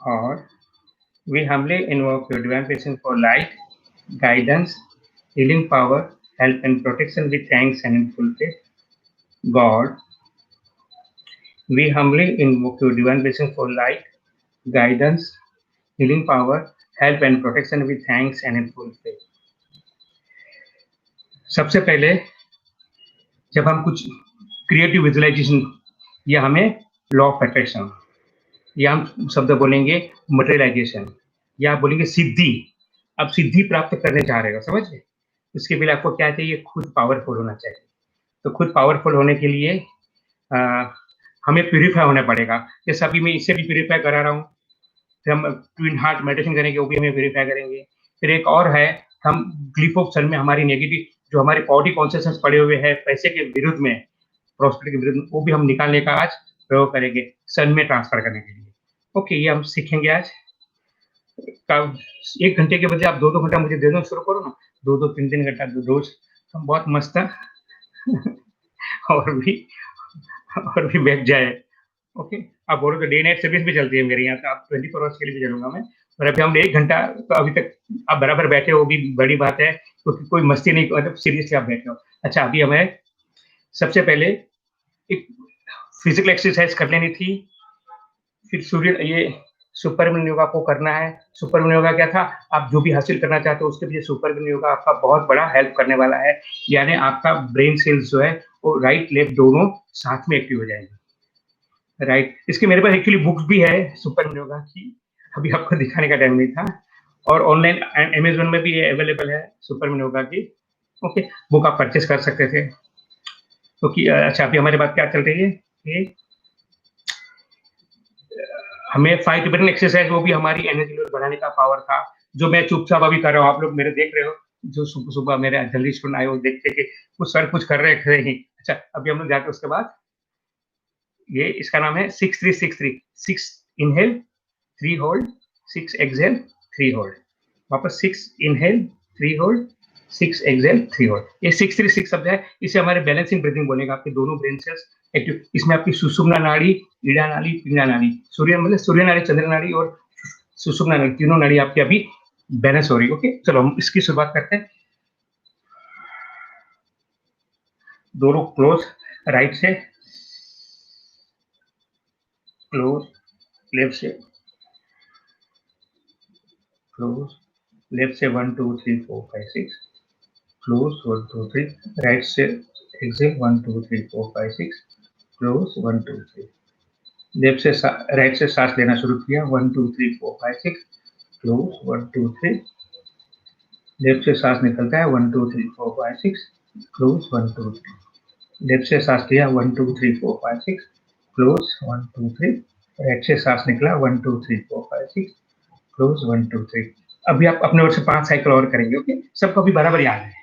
और we humbly invoke your divine presence for light, guidance, healing power, help and protection with thanks and in full faith. God, we humbly invoke your divine blessing for light, guidance, healing power, help and protection with thanks and in full faith. सबसे पहले जब हम कुछ creative visualisation या हमें law of attraction या हम शब्द बोलेंगे मटेरियलाइजेशन या आप बोलेंगे सिद्धि, आप सिद्धि प्राप्त करने जा रहे हो, समझ गए? उसके लिए आपको क्या चाहिए? खुद पावरफुल होना चाहिए। तो खुद पावरफुल होने के लिए हमें प्यूरिफाई होना पड़ेगा। जैसे अभी मैं इससे भी प्यूरिफाई करा रहा हूँ, फिर हम ट्विन हार्ट मेडिटेशन करेंगे, वो भी हमें प्यूरिफाई करेंगे। फिर एक और है, हम ग्लिफ ऑफ सन में हमारी नेगेटिव जो हमारे बॉडी कॉन्शियसनेस पड़े हुए हैं पैसे के विरुद्ध में, प्रॉस्पेरिटी के विरुद्ध, वो भी हम निकालने का आज प्रयोग करेंगे सन में ट्रांसफर करने के लिए। ओके, ये हम सीखेंगे आज। 1 घंटे के बजाय आप 2-2 घंटा मुझे दे दो, शुरू करो ना, 2-2, 3-3 घंटा रोज, तो बहुत मस्त है। और भी बैठ जाए। ओके, आप बोलो तो डे नाइट सर्विस भी चलती है मेरे यहाँ, तो आप 24 आवर्स के लिए भी चलूंगा मैं। और अभी हम 1 घंटा, तो अभी तक आप बराबर बैठे हो, भी बड़ी बात है, क्योंकि कोई मस्ती नहीं, मतलब सीरियसली आप बैठे हो। अच्छा, अभी हमें सबसे पहले एक फिजिकल एक्सरसाइज कर लेनी थी, फिर सूर्य ये सुपरमैन योगा को करना है। सुपरमैन योगा क्या था? आप जो भी हासिल करना चाहते हो उसके लिए सुपरमैन योगा आपका बहुत बड़ा हेल्प करने वाला है। यानी आपका ब्रेन सेल्स जो है वो राइट लेफ्ट दोनों साथ में एक्टिव हो जाएंगे। राइट, इसके मेरे पास एक्चुअली बुक्स भी है सुपरमैन योगा की, अभी आपको दिखाने का टाइम नहीं था। और ऑनलाइन अमेजोन में भी ये अवेलेबल है सुपरमैन योगा की। ओके, बुक आप परचेस कर सकते थे। क्योंकि अच्छा, अभी हमारी बात क्या चल रही है कि हमें फाइट ब्रेन एक्सरसाइज, वो भी हमारी एनर्जी लेवल बढ़ाने का पावर था, जो मैं चुपचाप अभी कर रहा हूँ। आप लोग मेरे देख रहे हो, जो सुबह सुबह मेरे जल्दी स्टूडेंट आए, वो देखते कि कुछ सर कुछ कर रहे थे। अच्छा, अभी हम लोग जाके उसके बाद ये इसका नाम है 6-3-6-3, 6 इनहेल 3 होल्ड, 6 एक्सहेल 3 होल्ड, वापस 6 इनहेल 3 होल्ड, 6 एक्सहेल 3 होल्ड। ये 6-3-6 शब्द है, इसे हमारे बैलेंसिंग ब्रीथिंग बोलेगा। आपके दोनों ब्रेन सेल्स एक्टिव, इसमें आपकी सुषुम्ना नाड़ी, ईड़ा नाड़ी, पिंगला नाड़ी, सूर्य मतलब सूर्य नाड़ी, चंद्र नाड़ी और सुषुम्ना नाड़ी, तीनों नाड़ी आपकी अभी बैलेंस हो रही है। ओके, चलो हम इसकी शुरुआत करते हैं। दोनों क्लोज, राइट से क्लोज, लेफ्ट से क्लोज, लेफ्ट से 1 2 3 4 5 6 क्लोज, 1 2 3, राइट से एक्सेल 1 2 3 4 5 6 क्लोज, 1 2 3, लेफ्ट से राइट से सांस लेना शुरू किया, 1 2 3 4 5 6 क्लोज, 1 2 3, लेफ्ट से सांस निकलता है 1 2 3 4 5 6 क्लोज, 1 2 3, लेफ्ट से सांस लिया 1 2 3 4 5 6 क्लोज, 1 2 3, राइट से सांस निकला 1 2 3 4 5 6 क्लोज, 1 2 3। अभी आप अपने ओर से 5 साइकिल और करेंगे। ओके, सबको अभी बराबर याद है।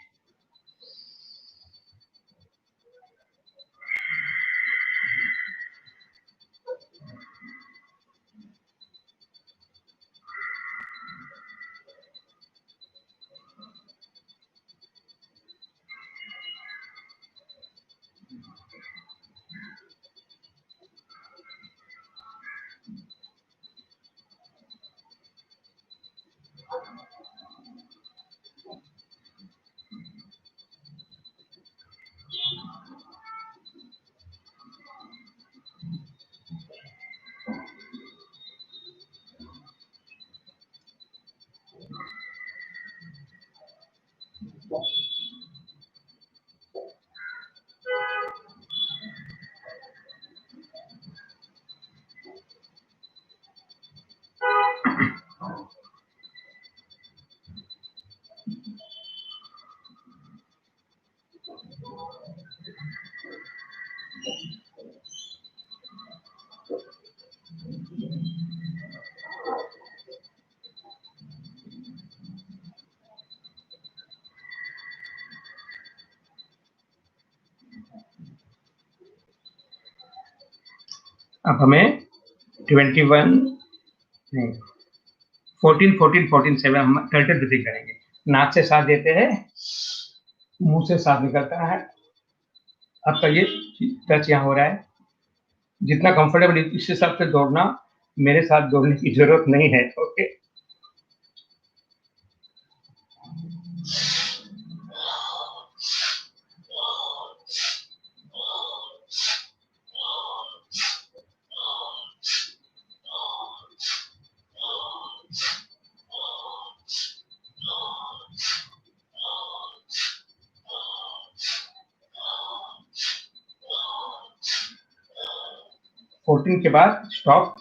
अब हमें 21 नहीं 14 14 14 7 हम टर्टल ब्रीथिंग करेंगे। नाक से सांस देते हैं, मुंह से सांस निकलता है। आपका ये टच यहाँ हो रहा है, जितना कंफर्टेबल इस हिसाब से दौड़ना। मेरे साथ दौड़ने की जरूरत नहीं है। ओके, 14 के बाद स्टॉप,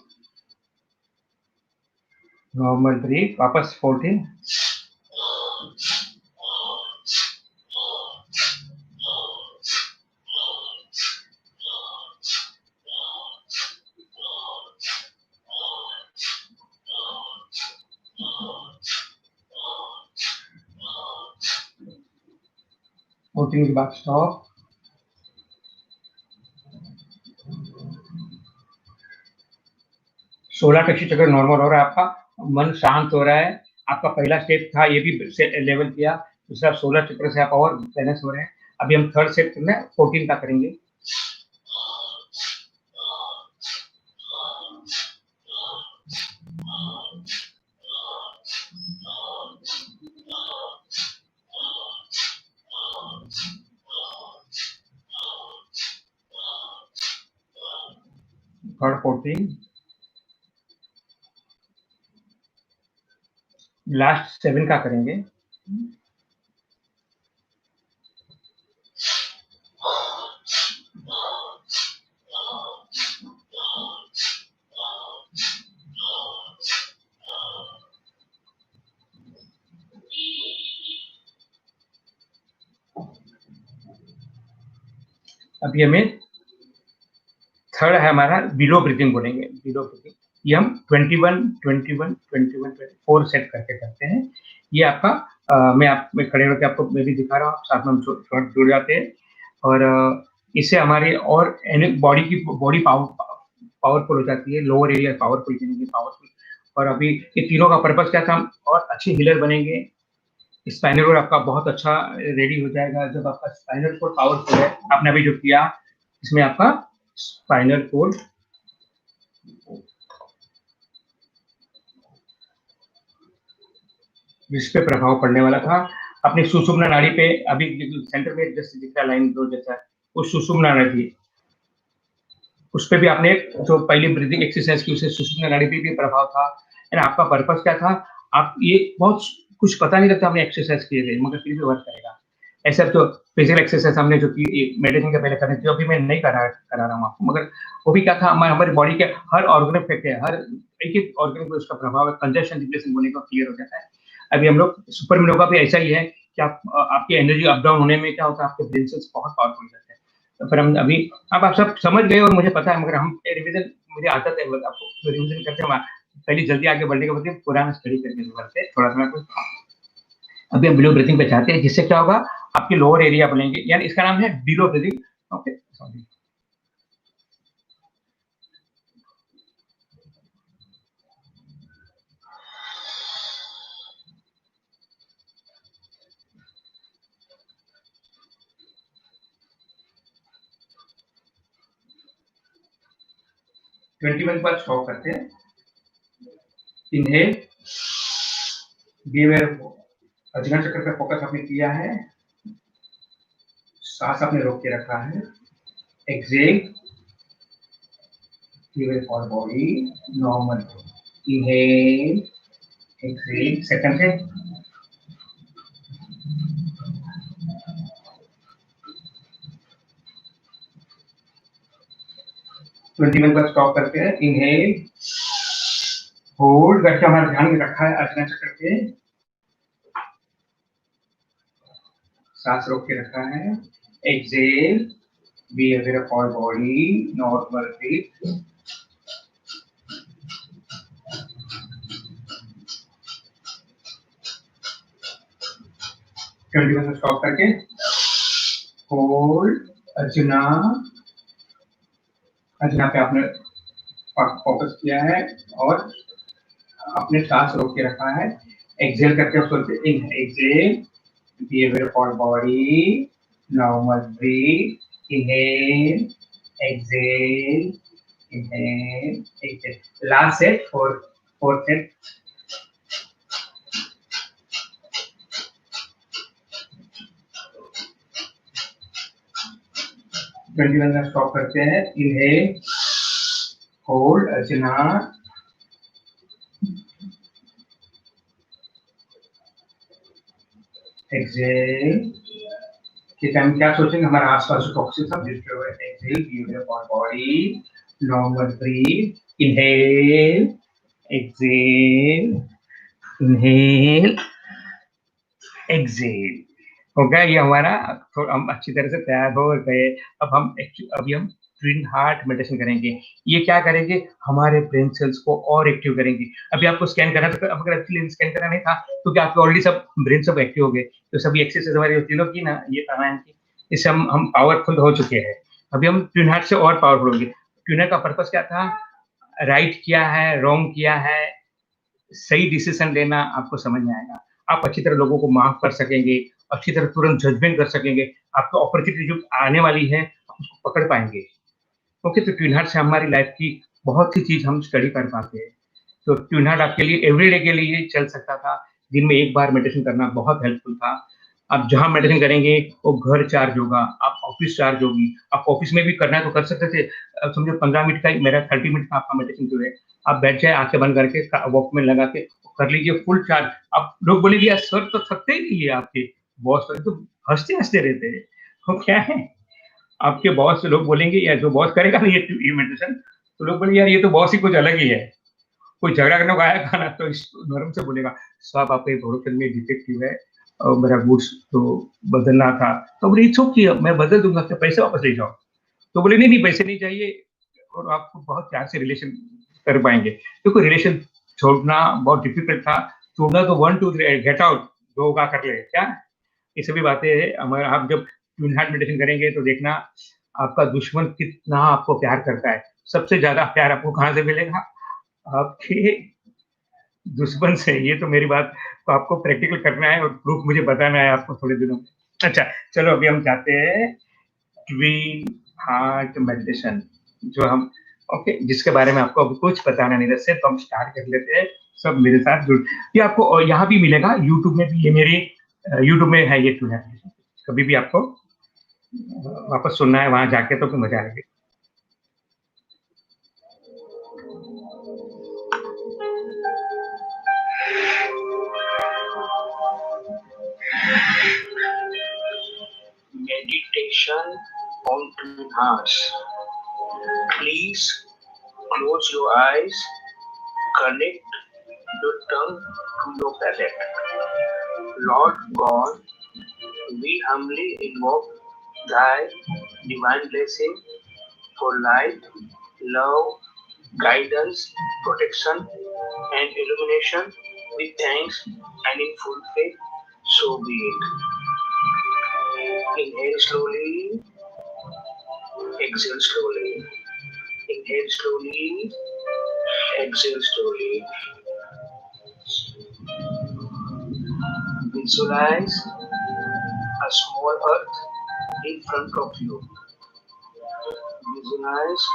नॉर्मल ब्रेक, वापस 14,14 के बाद स्टॉप, सोलह टची चक्कर नॉर्मल हो रहा है, आपका मन शांत हो रहा है। आपका पहला स्टेप था, ये भी लेवल किया, दूसरा 16 चक्कर से आप और बैलेंस हो रहे हैं। अभी हम थर्ड स्टेप में 14 का करेंगे। थर्ड 14, लास्ट 7 का करेंगे। अभी हमें थर्ड है हमारा बिलो ब्रीथिंग बोलेंगे, बिलो ब्रीथिंग। ये हम 21 21 21 24 सेट करके करते हैं। ये आपका मैं खड़े होकर आपको मैं भी दिखा रहा हूँ, साथ में हम जुड़ जाते हैं। और इससे हमारी और बॉडी की बॉडी पावरफुल हो जाती है, लोअर एरिया पावरफुल पावरफुल। और अभी ये तीनों का पर्पज क्या था, हम और अच्छे हीलर बनेंगे। स्पाइनल कोड आपका बहुत अच्छा रेडी हो जाएगा जब आपका स्पाइनल कोड पावरफुल है। आपने अभी जो किया, इसमें आपका स्पाइनल कोड जिस पे प्रभाव पड़ने वाला था, अपनी सुषुम्ना नाड़ी पे अभी सेंटर में जैसे दिख रहा लाइन 2 जैसा, उस सुषुम्ना नाड़ी, उस पे भी आपने जो पहली ब्रीदिंग एक्सरसाइज की, उससे सुषुम्ना नाड़ी पे भी प्रभाव था। एंड आपका पर्पस क्या था, आप ये बहुत कुछ पता नहीं लगता हमने एक्सरसाइज किए थे, मगर फिर भी वर्क करेगा। ऐसा तो फिजिकल एक्सरसाइज हमने जो की मेडिसिन के पहले करनी थी, अभी मैं नहीं करा रहा हूँ आपको, मगर वो भी क्या था, हमारी बॉडी के हर ऑर्गन इफेक्ट है, हर एक ऑर्गन पे उसका प्रभाव है। कंजस्शन डिप्रेशन होने का क्लियर हो जाता है। अभी हम लोग सुपर मिनो का भी ऐसा ही है कि आपकी एनर्जी अप डाउन होने में क्या होता है, आपके ब्रेन सेल्स बहुत पावरफुल जाते हैं। तो फिर हम अभी, अब आप सब समझ गए और मुझे पता है, मगर हम रिवीजन, मुझे आदत है आपको रिवीजन करके हम पहले जल्दी आगे बढ़ने के बदले पुराना स्टडी करके करते हैं थोड़ा सा कुछ। अभी हम बिलो ब्रीथिंग पे चाहते हैं, जिससे क्या होगा, आपके लोअर एरिया बनेंगे, यानी इसका नाम है बिलो ब्रीथिंग। Okay, sorry. 21 पर स्टॉप करते हैं। इनहेल, बी अवेयर, अजगर चक्र पे फोकस आपने किया है, सांस आपने रोक के रखा है। Exhale, be aware for body, normal. Inhale, exhale, second से 21 पर स्टॉप करते हैं। इनहेल, होल्ड करके हमारा ध्यान रखा है अजगर चक्र पे, सांस रोक के रखा है। Exhale, be aware for body, normal breath. Continue stop करके होल्ड, अर्चना, अर्चना पे आपने फोकस किया है और अपने सांस रोक के रखा है। एक्सेल करके उसको exhale, behaviour for body, normal breathe. Inhale, exhale, Inhale, exhale. Last set, fourth set. Twenty 21 का स्टॉप करते हैं. Inhale, hold, Archana. एक्सहेल. कि टाइम क्या सोचेंगे, हमारे आसपास टॉक्सिन सब डिस्ट्रॉय हो. Exhale, give up body. Normal breathe. Inhale, exhale, inhale, exhale. हो गया ये हमारा. तो हम अच्छी तरह से तैयार हो गए. अभी हम ट्विन हार्ट मेडिटेशन करेंगे. ये क्या करेंगे, हमारे ब्रेन सेल्स को और एक्टिव करेंगे. अभी आपको स्कैन करना था, अगर एक्चुअली स्कैन करना नहीं था क्योंकि आपके ऑलरेडी सब ब्रेन सब एक्टिव हो गए. तो सभी एक्सरसाइज हमारी तीनों की ना, ये प्राणायाम की, इससे हम पावरफुल हो चुके हैं. अभी हम ट्विन हार्ट से और पावरफुल होंगे. ट्विन हार्ट का पर्पस क्या था, राइट किया है, रॉन्ग किया है, सही डिसीजन लेना आपको समझ में आएगा. आप अच्छी तरह लोगों को माफ कर सकेंगे, अच्छी तरह तुरंत जजमेंट कर सकेंगे. आपको अपॉर्चुनिटी जो आने वाली है आप उसको पकड़ पाएंगे. ओके, तो ट्विन हार्ट से हमारी लाइफ की बहुत सी चीज हम स्टडी कर पाते हैं. तो ट्विन हार्ट आपके लिए एवरीडे के लिए चल सकता था. दिन में एक बार मेडिटेशन करना बहुत हेल्पफुल था. आप जहाँ मेडिटेशन करेंगे वो घर चार्ज होगा, आप ऑफिस चार्ज होगी. आप ऑफिस में भी करना है तो कर सकते थे. समझो 15 मिनट का मेरा 30 मिनट का आपका मेडिटेशन जो है, आप बैठ जाए आंखें बंद करके वॉकमैन लगा के कर लीजिए फुल चार्ज. आप लोग बोलेंगे यार सर तो थकते ही नहीं है आपके बॉस, तो हंसते हंसते रहते हैं. वो क्या है, आपके बॉस से लोग बोलेंगे यार जो बॉस करेगा ना ये मेडिटेशन, तो लोग बोलेंगे यार ये तो बॉस ही कुछ अलग ही है. कोई झगड़ा करने को आएगा ना तो इस नरम से बोलेगा साहब आपके प्रोडक्शन में डिफेक्टिव है और मेरा गुड्स तो बदलना था. तो बोले इट्स ओके, मैं बदल दूंगा, तो पैसे वापस ले जाओ. तो बोले नहीं नहीं पैसे नहीं चाहिए, और आपको बहुत प्यार से रिलेशन कर पाएंगे. क्योंकि रिलेशन छोड़ना बहुत डिफिकल्ट था. छोड़ना तो 1 2 गेट आउट, दो का कर ले क्या. ये सभी बातें हमारे, आप जब ट्विन हार्ट मेडिटेशन करेंगे तो देखना आपका दुश्मन कितना आपको प्यार करता है. सबसे ज्यादा प्यार आपको कहाँ से मिलेगा, आपके दुश्मन से. ये तो मेरी बात तो आपको प्रैक्टिकल करना है और प्रूफ मुझे बताना है आपको थोड़े दिनों में. अच्छा, चलो अभी हम जाते हैं ट्विन हार्ट मेडिटेशन, जो हम ओके जिसके बारे में आपको अभी कुछ बताना नहीं. जैसे तो हम स्टार्ट कर लेते हैं. सब मेरे साथ जुड़. ये आपको यहाँ भी मिलेगा, यूट्यूब में भी. ये मेरी यूट्यूब में है ये ट्विन हार्ट मेडिटेशन. कभी भी आपको वापस सुनना है वहां जाके तो मजा आएगी. Meditation on twin hearts. Please close your eyes, connect your tongue to your palate. Lord God, we humbly invoke Thy divine blessing for light, love, guidance, protection, and illumination. With thanks and in full faith, so be it. Inhale slowly, exhale slowly. Inhale slowly, exhale slowly. Visualize a small earth in front of you. Visualize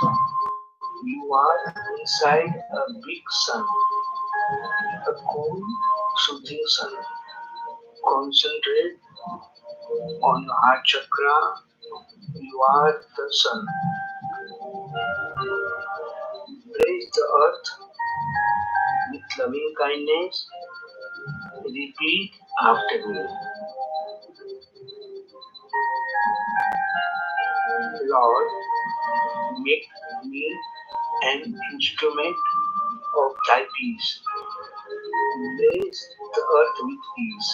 you are inside a big sun, a cool, soothing sun. Concentrate on your heart chakra. You are the sun. Praise the earth with loving kindness. Repeat after me. Lord, make me an instrument of thy peace. Bless the earth with peace.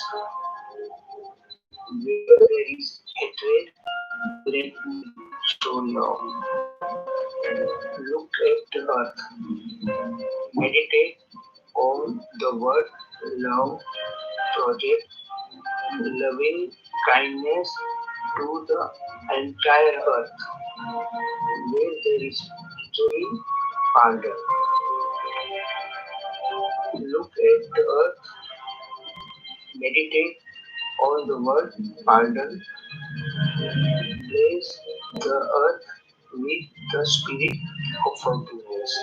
Where there is hatred, let me show love. Look at the earth. Meditate on the word love project. Loving kindness to the entire earth. Where there is joy, pardon. Look at the earth. Meditate on the word pardon. Bless the earth with the spirit of forgiveness.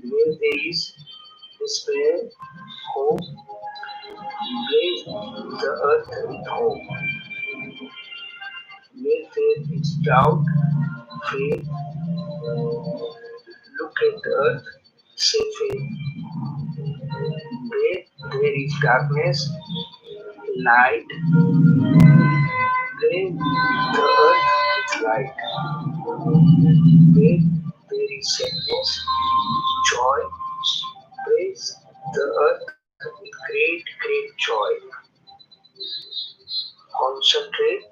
Where there is despair, hope, place the earth with hope. Where there is doubt, faith, look at the earth, say faith. Where there is darkness, light, blame the earth with light. Where there is sadness, joy, praise the earth with great joy. Concentrate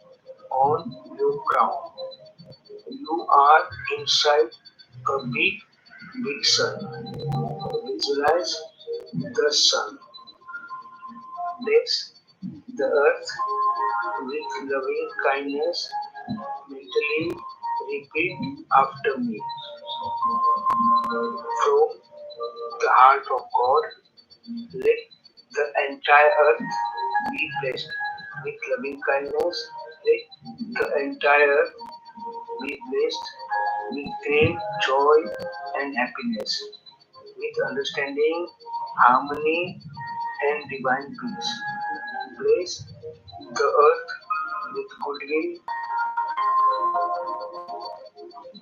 on your crown. You are inside a big sun. Visualize the sun. Bless the earth with loving kindness. Mentally repeat after me. From the heart of God, let the entire earth be blessed with loving kindness. Let the entire earth be blessed with great joy and happiness, with understanding, harmony, and divine peace. Bless the earth with goodwill.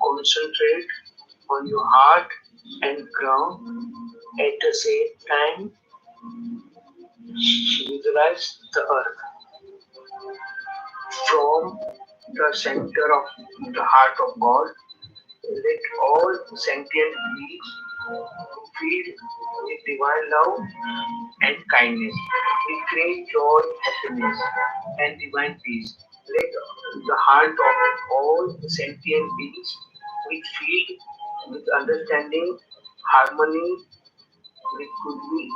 Concentrate on your heart and crown. At the same time, visualize the earth from the center of the heart of God. Let all sentient beings filled with divine love and kindness, with great joy, happiness, and divine peace. Let the heart of all sentient beings be filled with understanding, harmony, with goodwill,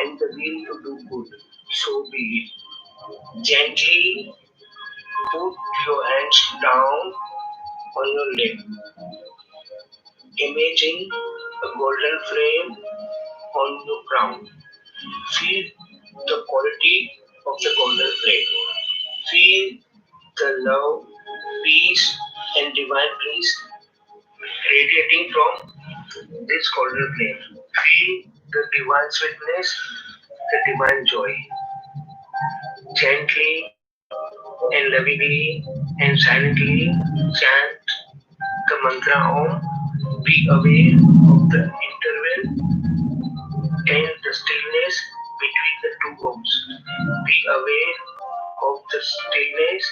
and the will to do good. So be it. Gently put your hands down on your lap. Imagine a golden flame on your crown. Feel the quality of the golden flame. Feel the love, peace, and divine bliss radiating from this golden flame. Feel the divine sweetness, the divine joy. Gently and lovingly and silently chant the mantra Om. Be aware of the interval and the stillness between the two Oms. Be aware of the stillness,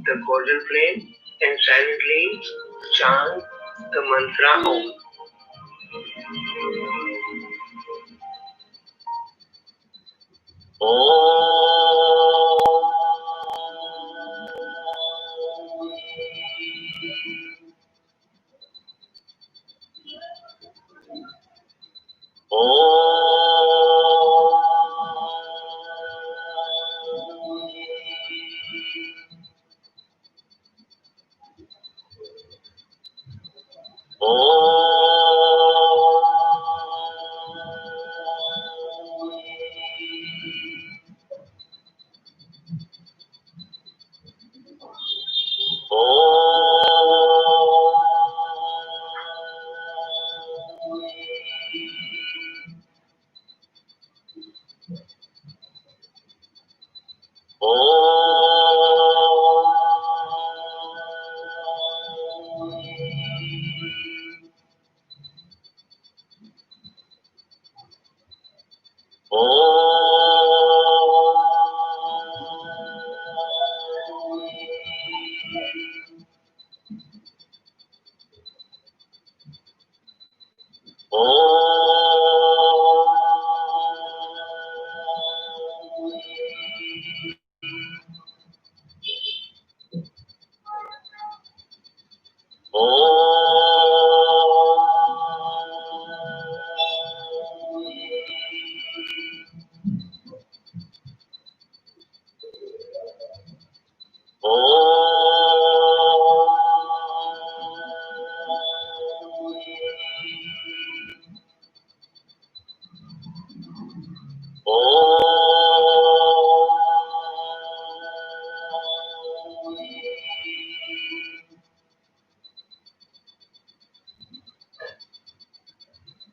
the golden flame, and silently chant the mantra Om.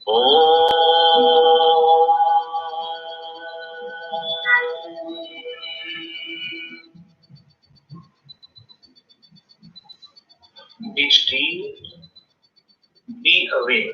Be still, be aware.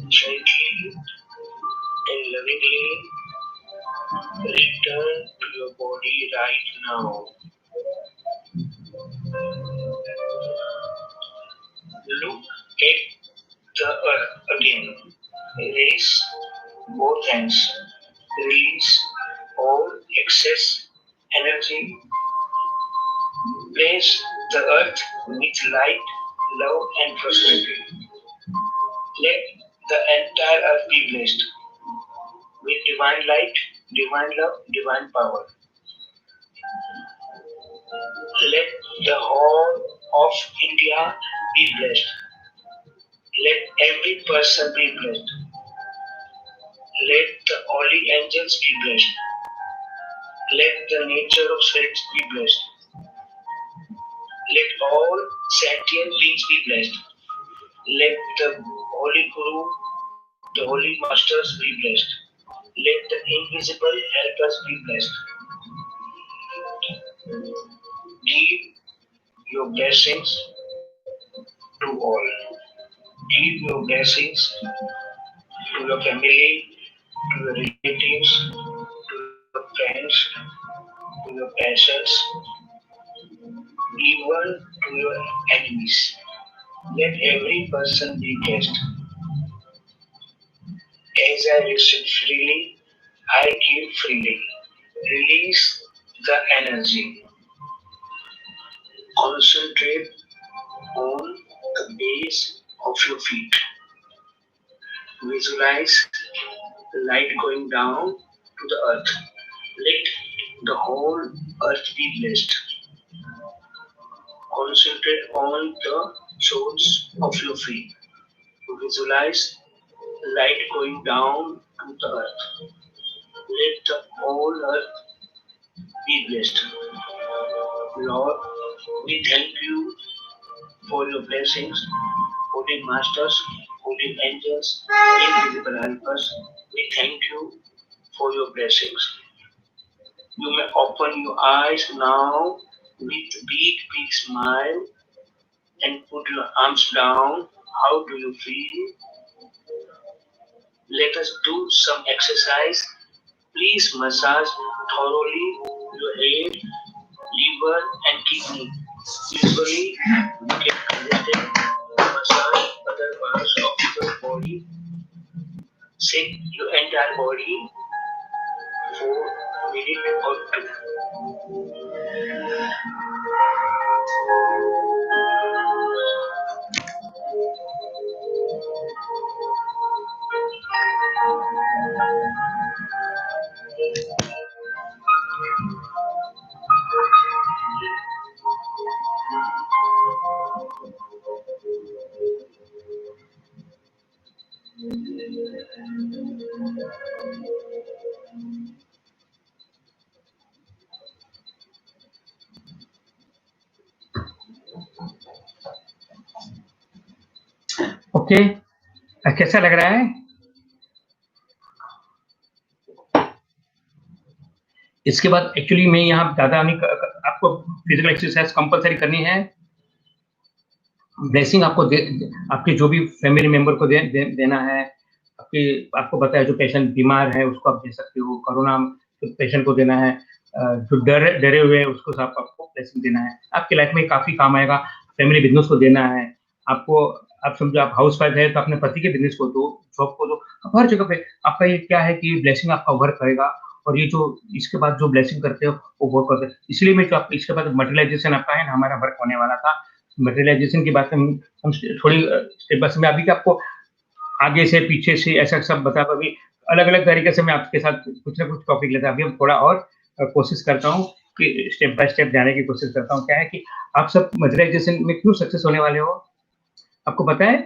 Gently and lovingly return to your body right now. Look at the earth again. Raise both hands. Release all excess energy. Bless the earth with light, love, and prosperity. Let the entire earth be blessed with divine light, divine love, divine power. Let the whole of India be blessed. Let every person be blessed. Let the holy angels be blessed. Let the nature of spirits be blessed. Let all sentient beings be blessed. Let the Holy Guru, the Holy Masters be blessed. Let the invisible helpers be blessed. Give your blessings to all. Give your blessings to your family, to your relatives, to your friends, to your patients, even to your enemies. Let every person be blessed. As I receive freely, I give freely. Release the energy. Concentrate on the base of your feet. Visualize light going down to the earth. Let the whole earth be blessed. Concentrate on the soles of your feet. Visualize light going down to the earth. Let the whole earth be blessed. Lord, we thank you for your blessings, holy masters, holy angels, invisible helpers. We thank you for your blessings. You may open your eyes now with big smile and put your arms down. How do you feel? Let us do some exercise. Please massage thoroughly your head, liver, and kidney. Usually, we get congested to massage other parts of your body. Shake your entire body for minute or two. Okay, कैसा लग रहा है? इसके बाद actually मैं यहाँ ज़्यादा नहीं आपको फिजिकल एक्सरसाइज कंपलसरी करनी है। ब्लेसिंग आपको आपके जो भी फैमिली मेंबर को देना है। आपको बताया जो पेशेंट बीमार है उसको आप दे सकते हो। कोरोना पेशेंट को देना है। जो डरे हुए हैं उसको आपको ब्लेसिंग देना है। आपकी लाइफ में काफ़ी काम आएगा। फैमिली बिजनेस को देना है। आप समझो आप हाउस वाइफ है तो अपने पति के बिजनेस को दो, जॉब को दो। हर जगह पे आपका ये क्या है कि ब्लेसिंग आपका वर्क करेगा और ये जो इसके बाद जो ब्लेसिंग करते हो वो वर्क करते हैं। इसलिए मैं जो आप इसके बाद मटेरियलाइजेशन आपका है ना, हमारा वर्क होने वाला था। मटेरियलाइजेशन की बात हम थोड़ी स्टेप बाय स्टेप, मैं अभी भी आपको आगे से पीछे से ऐसा सब बता अभी अलग-अलग तरीके से मैं आपके साथ कुछ ना कुछ टॉपिक लेता। अभी हम थोड़ा और कोशिश करता हूँ कि स्टेप बाय स्टेप जाने की कोशिश करता हूँ। क्या है कि आप सब मटेरियलाइजेशन में क्यों सक्सेस होने वाले हो? आपको पता है?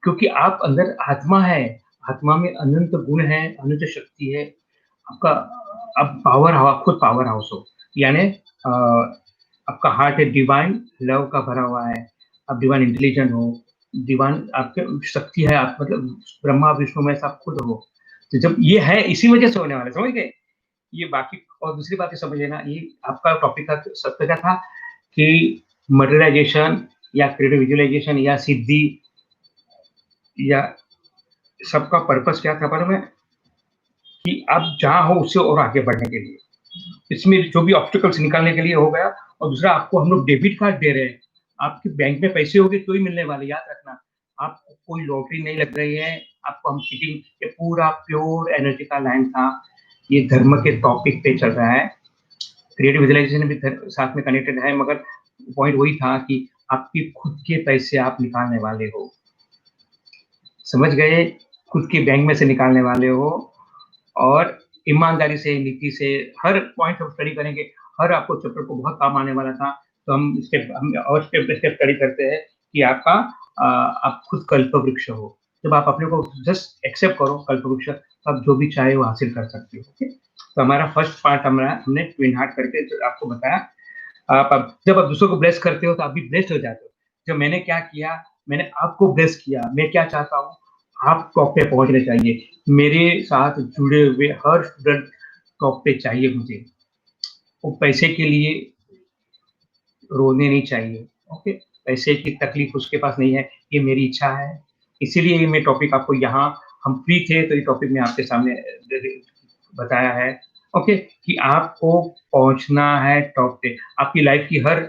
क्योंकि आप अंदर आत्मा है। आत्मा में अनंत गुण है, अनंत शक्ति है। आपका आप आप खुद पावर हाउस हो। यानी आपका हार्ट एक डिवाइन लव का भरा हुआ है। आप डिवाइन इंटेलिजेंट हो। डिवाइन आपके शक्ति है। आप मतलब ब्रह्मा विष्णु में से आप खुद हो। तो जब ये है इसी वजह से होने वाला है, समझ गए? ये बाकी और दूसरी बात ये समझ लेना, ये आपका टॉपिक का सत्य क्या था कि मटेरियलाइजेशन या क्रिएटिव विजुअलाइजेशन या सिद्धि या सबका पर्पस क्या था मालूम है? कि आप जहाँ हो उससे और आगे बढ़ने के लिए। इसमें जो भी ऑब्स्टिकल्स निकालने के लिए हो गया। और दूसरा आपको हम लोग डेबिट कार्ड दे रहे हैं। आपके बैंक में पैसे होंगे तो ही मिलने वाले, याद रखना। आपको कोई लॉटरी नहीं लग रही है। आपको हम चीटिंग, ये पूरा प्योर एनर्जी का लाइन था। ये धर्म के टॉपिक पे चल रहा है। क्रिएटिव विजुअलाइजेशन भी साथ में कनेक्टेड है, मगर पॉइंट वही था कि आपके खुद के पैसे आप निकालने वाले हो। समझ गए? खुद के बैंक में से निकालने वाले हो और ईमानदारी से, नीति से हर पॉइंट हम स्टडी करेंगे। हर आपको चैप्टर को बहुत काम आने वाला था। तो हम स्टेप बाय स्टेप स्टडी करते हैं कि आप खुद कल्पवृक्ष हो। जब आप अपने को जस्ट एक्सेप्ट करो कल्पवृक्ष, तो आप जो भी चाहे वो हासिल कर सकते हो। ओके? तो हमारा फर्स्ट पार्ट हमने ट्विन हार्ट करके जो आपको बताया। जब आप दूसरों को ब्लेस करते हो तो आप भी ब्लेस्ड हो जाते हो। जब मैंने क्या किया, मैंने आपको ब्लेस किया। मैं क्या चाहता हूँ, आप टॉप पे पहुंचने चाहिए। मेरे साथ जुड़े हुए हर स्टूडेंट टॉप पे चाहिए मुझे। वो पैसे के लिए रोने नहीं चाहिए। ओके? पैसे की तकलीफ उसके पास नहीं है, ये मेरी इच्छा है। इसीलिए ये मैं टॉपिक आपको यहाँ, हम फ्री थे तो ये टॉपिक मैं आपके सामने बताया है। ओके? कि आपको पहुँचना है टॉप पे। आपकी लाइफ की हर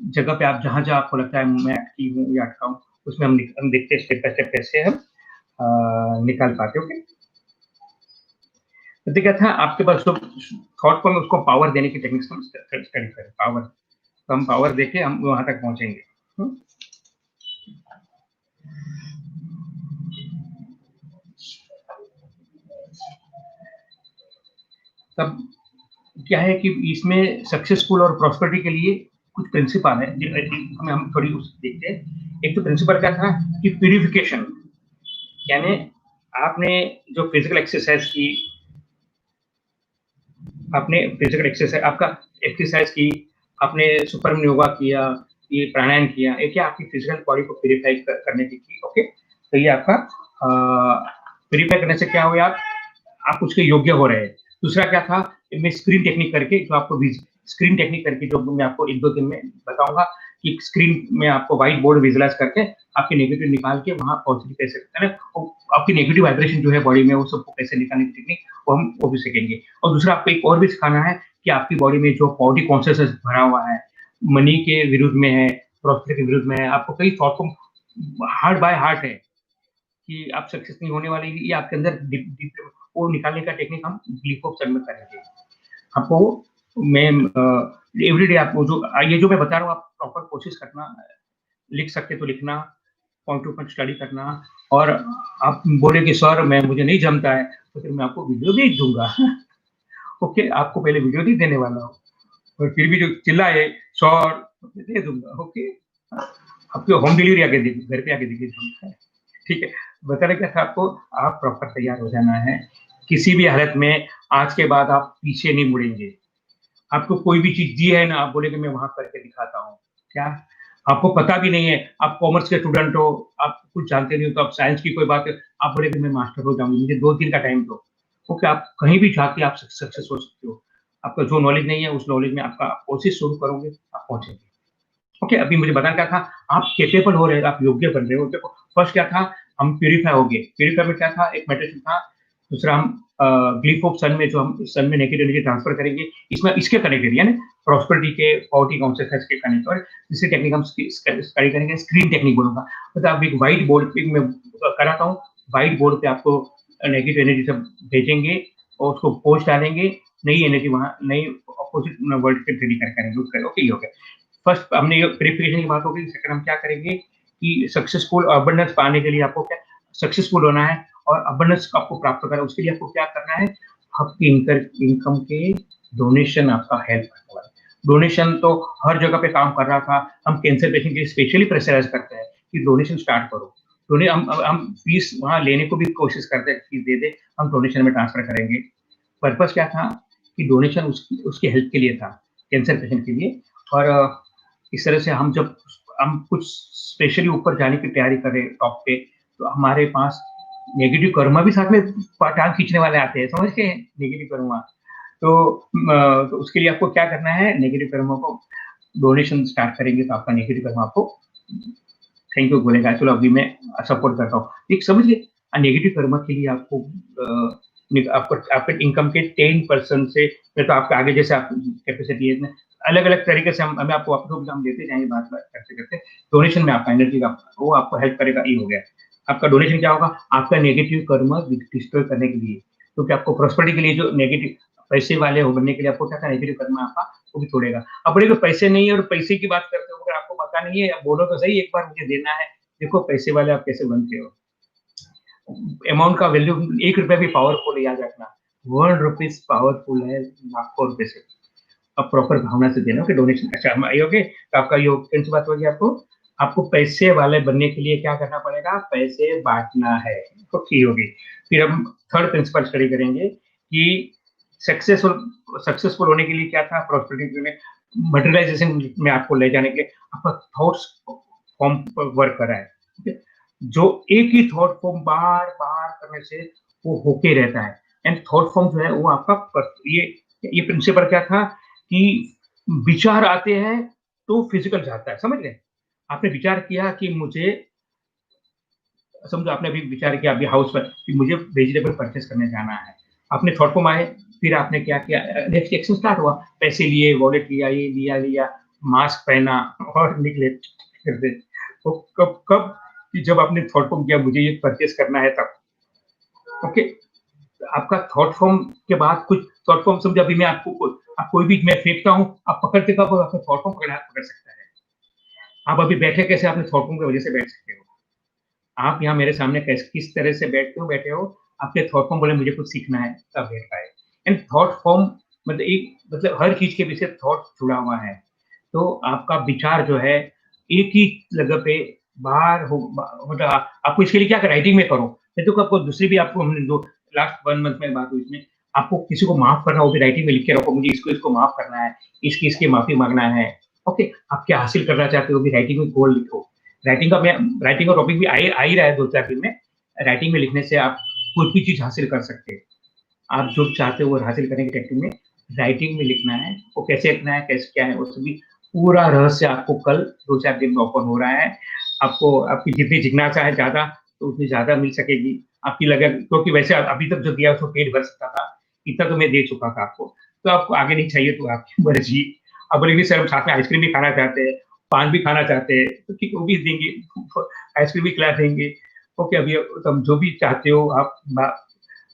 जगह पे आप जहाँ-जहाँ आपको लगता है मैं अटकी हूँ या अटका हूँ, उसमें हम देखते हैं स्टेप बाय स्टेप कैसे हम निकाल पाते हैं। ओके? तो क्या था आपके पास तो थॉट को हम उसको पावर देने की टेक्निक्स हम स्टडी करें। पावर, तो हम पावर देके हम वहाँ तक पहुँचेंगे। तब क्या है कि इसमें सक्सेसफुल और प्रॉस्पेरिटी के लिए कुछ प्रिंसिपल है, हमें हम थोड़ी देखते हैं। एक तो प्रिंसिपल क्या था कि प्यूरिफिकेशन, यानी आपने जो फिजिकल एक्सरसाइज की, आपने फिजिकल एक्सरसाइज आपका एक्सरसाइज की, आपने सुपर योगा किया, ये प्राणायाम किया, ये क्या आपकी फिजिकल बॉडी को प्यूरिफाई करने की। ओके? तो ये आपका प्यूरिफाई करने से क्या हुआ, आप उसके योग्य हो रहे हैं। दूसरा क्या था, मैं स्क्रीन टेक्निक करके जो आपको स्क्रीन टेक्निक करके जो मैं आपको 1-2 दिन में बताऊंगा कि स्क्रीन में आपको व्हाइट बोर्ड विजुअलाइज करके आपके नेगेटिव निकाल के वहाँ पॉजिटिव कैसे करना है, आपकी नेगेटिव वाइब्रेशन जो है बॉडी में वो सबको कैसे निकालने की टेक्निक वो भी सीखेंगे। और दूसरा आपको एक और भी सिखाना है कि आपकी बॉडी में जो बॉडी कॉन्शियसनेस भरा हुआ है, मनी के विरुद्ध में है, प्रॉफिट के विरुद्ध में है, आपको कई थॉट को हार्ट बाय हार्ट है कि आप सक्सेस नहीं होने वाले, ये आपके अंदर वो निकालने का टेक्निक हम ग्लीफ ऑफ सन में करेंगे। आपको मैं एवरीडे आपको जो ये जो मैं बता रहा हूँ आप प्रॉपर कोशिश करना, लिख सकते तो लिखना, पॉइंट टू पॉइंट स्टडी करना, और आप बोले कि सर मैं मुझे नहीं जमता है, तो फिर मैं आपको वीडियो भेज दूँगा। ओके, आपको पहले वीडियो नहीं देने वाला हूँ, और फिर भी जो चिल्लाए सर दे दूँगा, ओके? आपको होम डिलीवरी आके दे घर पे आके देके जाऊँगा, ठीक है? बताना क्या था आपको, आप प्रॉपर तैयार हो जाना है। किसी भी हालत में आज के बाद आप पीछे नहीं मुड़ेंगे। आपको कोई भी चीज़ दी है ना, आप बोलेंगे मैं वहाँ करके दिखाता हूँ। क्या? आपको पता भी नहीं है, आप कॉमर्स के स्टूडेंट हो, आप कुछ जानते नहीं हो, तो आप साइंस की कोई बात है, आप बोलेंगे मैं मास्टर हो जाऊँगी, मुझे 2 दिन का टाइम दो। ओके, आप कहीं भी जाके आप सक्सेस हो सकते हो। आपका जो नॉलेज नहीं है, उस नॉलेज में आपका कोशिश शुरू करोगे, आप पहुँचेंगे। ओके, अभी मुझे बताना क्या था, आप कैपेबल हो रहे हो, आप योग्य बन रहे हो। देखो, फर्स्ट क्या था, हम प्यूरीफाई हो गए। प्यूरीफाई में क्या था, एक मेडिटेशन था, दूसरा हम ग्लीफ ऑफ सन में जो हम सन में नेगेटिव एनर्जी ट्रांसफर करेंगे, इसमें इसके कनेक्टेड यानी प्रॉस्पेरिटी के, पॉवर्टी कॉन्शियसनेस के कनेक्ट, और दूसरी टेक्निक हम स्टडी करेंगे, स्क्रीन टेक्निक बोलूँगा। मतलब आप एक व्हाइट बोर्ड पे मैं कराता हूँ, व्हाइट बोर्ड पे आपको नेगेटिव एनर्जी सब भेजेंगे और उसको पोस्ट डालेंगे, नई एनर्जी वहाँ नई अपोजिट वर्ल्ड पे रेडी करेंगे, उसका ओके, ये हो गया। फर्स्ट हमने ये प्रिपरेशन की बात हो गई, सेकंड हम क्या करेंगे कि सक्सेसफुल अबंडेंस पाने के लिए आपको क्या सक्सेसफुल होना है और अबंडेंस आपको प्राप्त करना है, उसके लिए आपको क्या करना है, आपकी इनकम के डोनेशन आपका हेल्प करने वाला है। डोनेशन तो हर जगह पे काम कर रहा था, हम कैंसर पेशेंट के स्पेशली प्रेशराइज करते हैं कि डोनेशन स्टार्ट करो। हम फीस वहाँ लेने को भी कोशिश करते हैं कि दे दे, हम डोनेशन में ट्रांसफर करेंगे। पर्पस क्या था कि डोनेशन उसकी हेल्प के लिए था, कैंसर पेशेंट के लिए। और इस तरह से हम कुछ स्पेशली ऊपर जाने की तैयारी कर रहे हैं टॉप पे, तो हमारे पास नेगेटिव कर्मा भी साथ में टांग खींचने वाले आते हैं, समझ गए? नेगेटिव कर्मा। तो उसके लिए आपको क्या करना है, नेगेटिव कर्मा को डोनेशन स्टार्ट करेंगे तो आपका नेगेटिव कर्मा आपको थैंक यू बोलेगा, चलो अभी मैं सपोर्ट करता हूँ। एक समझिए, नेगेटिव कर्मा के लिए आपको आपके इनकम के 10% से, तो आपके आगे जैसे आप कैपेसिटी है, अलग-अलग तरीके से हम आपको हम देते जाएँगे बात-बात करते-करते। डोनेशन में आपका एनर्जी का वो आपको हेल्प करेगा, ये हो गया। आपका डोनेशन क्या होगा? आपका नेगेटिव कर्मा डिस्ट्रॉय करने के लिए, क्योंकि आपको प्रॉस्पेरिटी के लिए जो नेगेटिव पैसे वाले हो बनने के लिए आपको क्या था, नेगेटिव कर्मा आपका वो भी तोड़ेगा। अब बोलेंगे पैसे नहीं है और पैसे की बात करते हो, अगर आपको पता नहीं है, बोलो तो सही एक बार मुझे देना है। देखो पैसे वाले आप कैसे बनते हो? अमाउंट का वैल्यू ₹1 भी पावरफुल है, याद रखना। ₹1 पावरफुल है लाखों रुपए से। आप प्रॉपर भावना से देना कि डोनेशन अच्छा हम ये ओके, तो आपका ये कौन-सी बात होगी आपको? आपको पैसे वाले बनने के लिए क्या करना पड़ेगा? पैसे बाँटना है, तो ठीक होगी। फिर हम थर्ड प्रिंसिपल स्टडी करेंगे कि सक्सेसफुल सक्सेसफुल होने के लिए क्या था प्रॉस्पेरिटी में मटेरियलाइज़ेशन में आपको ले जाने के लिए आपका थॉट्स फॉर्म पर वर्क कर रहा है, ठीक है? जो एक ही थॉट फॉर्म बार-बार करने से वो होके रहता है, एंड थॉट फॉर्म जो है वो आपका ये प्रिंसिपल क्या था कि विचार आते हैं तो फिजिकल जाता है, समझ गए? आपने विचार किया कि मुझे समझो आपने अभी विचार किया अभी हाउस पर कि मुझे वेजिटेबल परचेज़ करने जाना है। आपने थॉट फॉर्म आए, फिर आपने क्या किया नेक्स्ट एक्शन स्टार्ट हुआ। पैसे लिए, वॉलेट लिया, ये लिया, मास्क पहना और निकले फिर से। तो कब कब कि जब आपने थॉट फॉर्म किया मुझे ये परचेज़ करना है तब। ओके? आपका थॉट फॉर्म के बाद कुछ थॉट फॉर्म समझो अभी मैं आपको आप कोई भी मैं फेंकता हूँ, आप पकड़ते कब हो? आपका थॉट फॉर्म पकड़ सकता है। आप अभी बैठे कैसे आपने थॉट फॉर्म की वजह से बैठ सकते हो। आप यहाँ मेरे सामने किस तरह से बैठे हो, आपके थॉट फॉर्म बोले मुझे कुछ सीखना है, तब बैठ पाए। एंड थॉट फॉर्म मतलब हर चीज़ के पीछे थॉट जुड़ा हुआ है। तो आपका विचार जो है, एक ही जगह पे बार हो मतलब आपको इसके लिए क्या राइटिंग में करो। नहीं तो आपको दूसरी भी आपको हमने जो लास्ट 1 मंथ में बात हुई इसमें, आपको किसी को माफ़ करना हो भी राइटिंग में लिख के रखो, मुझे इसको माफ़ करना है, इसकी माफ़ी माँगना है। ओके? आप क्या हासिल करना चाहते हो भी राइटिंग में गोल लिखो। राइटिंग का टॉपिक भी आ ही रहा है 2-4 दिन में। राइटिंग में लिखने से आप कोई भी चीज़ हासिल कर सकते हैं। आप जो चाहते हो वो हासिल करने की टेक्निक में राइटिंग में लिखना है, वो कैसे लिखना है, कैसे क्या है, वो सभी पूरा रहस्य आपको कल 2-4 दिन में ओपन हो रहा है। आपको आपकी जितनी जिज्ञासा है ज़्यादा, तो उतनी ज़्यादा मिल सकेगी। आपकी लगन क्योंकि वैसे अभी तक जो दिया उसको पेट भर सकता था, इतना तो मैं दे चुका था आपको। तो आपको आगे नहीं चाहिए तो आपकी मर्ज़ी। अब बोलेंगे सर हम साथ में आइसक्रीम भी खाना चाहते हैं, पान भी खाना चाहते हैं, तो ठीक है वो भी देंगे, आइसक्रीम भी खिला देंगे। ओके अभी तुम जो भी चाहते हो आप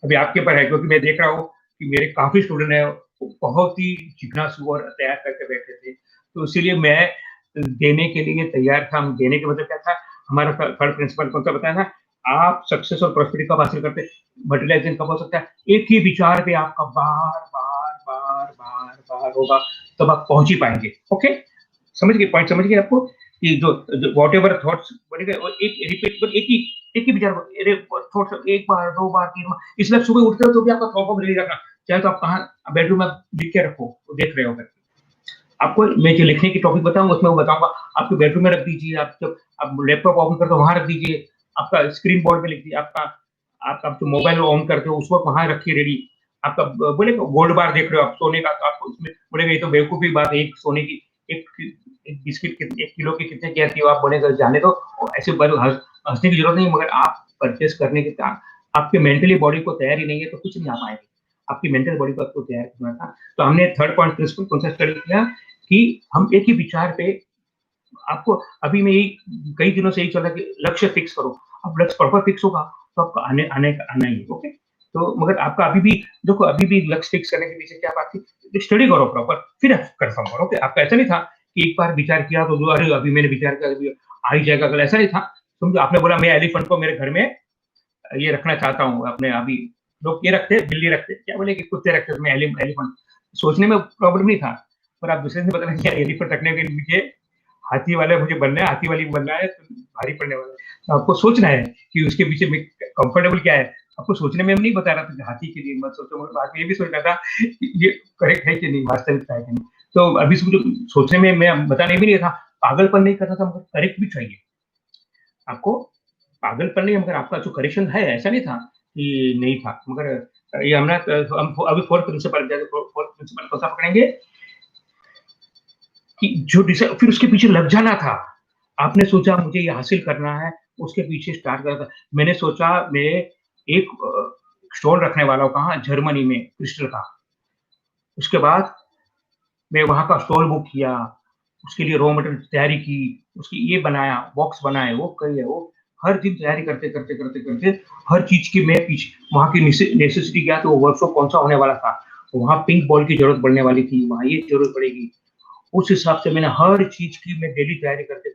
अभी आपके ऊपर है, क्योंकि मैं देख रहा हूँ कि मेरे काफ़ी स्टूडेंट हैं, वो बहुत ही जिज्ञासु और तैयार करके बैठे थे। तो इसीलिए मैं देने के लिए तैयार था। देने का मतलब क्या था, हमारा थर्ड प्रिंसिपल कौन-सा बताया था, आप सक्सेस और प्रॉस्पेरिटी कब हासिल करते हैं, मटेरियलाइज़ेशन कब हो सकता है, एक ही विचार पे आपका बार-बार, बार-बार, बार होगा, तब आप पहुँच ही पाएँगे। ओके? समझ गए, पॉइंट समझ गए आपको? कि जो जो व्हाटएवर थॉट्स बनेगा, वो एक रिपीट, बस एक ही विचार, अरे थॉट्स 1 बार, 2 बार, 3 बार, इसलिए आप सुबह उठते हो तो भी आपका थॉट ऑफ रेडी रखना। चाहे तो आप कहाँ बेडरूम में लिख के रखो, तो देख रहे हो करके। आपको मैं जो लिखने की टॉपिक बताऊँगा उसमें वो बताऊँगा, आपके बेडरूम में रख दीजिए, आप जब आप लैपटॉप ऑन करते हो वहाँ रख दीजिए, आपका स्क्रीन बोर्ड में लिख दीजिए, आपका आपका जो मोबाइल ऑन करते हो उस वक़्त वहाँ रखिए रेडी। आपका बोलेगा गोल्ड बार देख रहे हो आप सोने का, तो आपको उसमें बोलेगा ये तो बेवकूफ़ी बात है, एक सोने की एक एक बिस्किट कितने 1 किलो की कितने की आती है, आप बोलेगा जाने दो, ऐसे पर हँसने की ज़रूरत नहीं है, मगर आप परचेज़ करने के का आपके मेंटली बॉडी को तैयार ही नहीं है तो कुछ नहीं आ पाएँगे। आपकी मेंटल बॉडी को आपको तैयार करना था। तो हमने थर्ड पॉइंट प्रिंसिपल कौन-सा स्टडी किया कि हम एक ही विचार पे आपको अभी मैं यही कई दिनों से यही चल रहा है कि लक्ष्य फिक्स करो। अब लक्ष्य प्रॉपर फिक्स होगा तो आपको आना ही है, ओके? तो मगर आपका अभी भी देखो, अभी भी लक्ष्य फिक्स करने के पीछे क्या बात थी, स्टडी करो प्रॉपर, फिर आप कंफर्म करो। ओके? आपका ऐसा नहीं था कि एक बार विचार किया तो अरे अभी मैंने विचार किया, अभी आ ही जाएगा कल, ऐसा नहीं था। समझो, आपने बोला मैं एलिफेंट को मेरे घर में ये रखना चाहता हूँ अपने, अभी लोग ये रखते हैं, बिल्ली रखते हैं, क्या बोले कि कुत्ते रखते हैं, तो मैं एलिफेंट सोचने में प्रॉब्लम नहीं था। पर आप दूसरे से पता नहीं क्या एलिफेंट रखने के पीछे हाथी वाला मुझे बनना है, हाथी वाली बनना है, तो भारी पड़ने वाला है। तो आपको सोचना है कि उसके पीछे में कंफर्टेबल क्या है। आपको सोचने में हम नहीं बता रहा था कि हाथी के लिए मत सोचो, मगर बाद में ये भी सोच रहा था कि ये करेक्ट है कि नहीं, वास्तविकता है कि नहीं। तो अभी समझो, सोचने में मैं बताने भी नहीं था, पागलपन नहीं करना था, मगर करेक्ट भी चाहिए। आपको पागलपन नहीं, मगर आपका जो करेक्शन है ऐसा नहीं था कि नहीं था, मगर ये हम अभी फोर्थ प्रिंसिपल फोर्थ प्रिंसिपल कौन सा पकड़ेंगे कि जो फिर उसके पीछे लग जाना था। आपने सोचा मुझे ये हासिल करना है, उसके पीछे स्टार्ट करा था। मैंने सोचा मैं एक स्टॉल रखने वाला हूँ, कहाँ? जर्मनी में, क्रिस्टल का। उसके बाद मैं वहाँ का स्टॉल बुक किया, उसके लिए रॉ मटेरियल तैयारी की, उसकी ये बनाया, बॉक्स बनाए, वो किए, वो हर दिन तैयारी करते, हर चीज़ की मैं पीछे वहाँ की नेसेसिटी क्या, तो वो वर्कशॉप कौन-सा होने वाला था। वहाँ पिंक बॉल की ज़रूरत पड़ने वाली थी, वहाँ ये ज़रूरत पड़ेगी। उस हिसाब से मैंने हर चीज़ की मैं डेली तैयारी करते,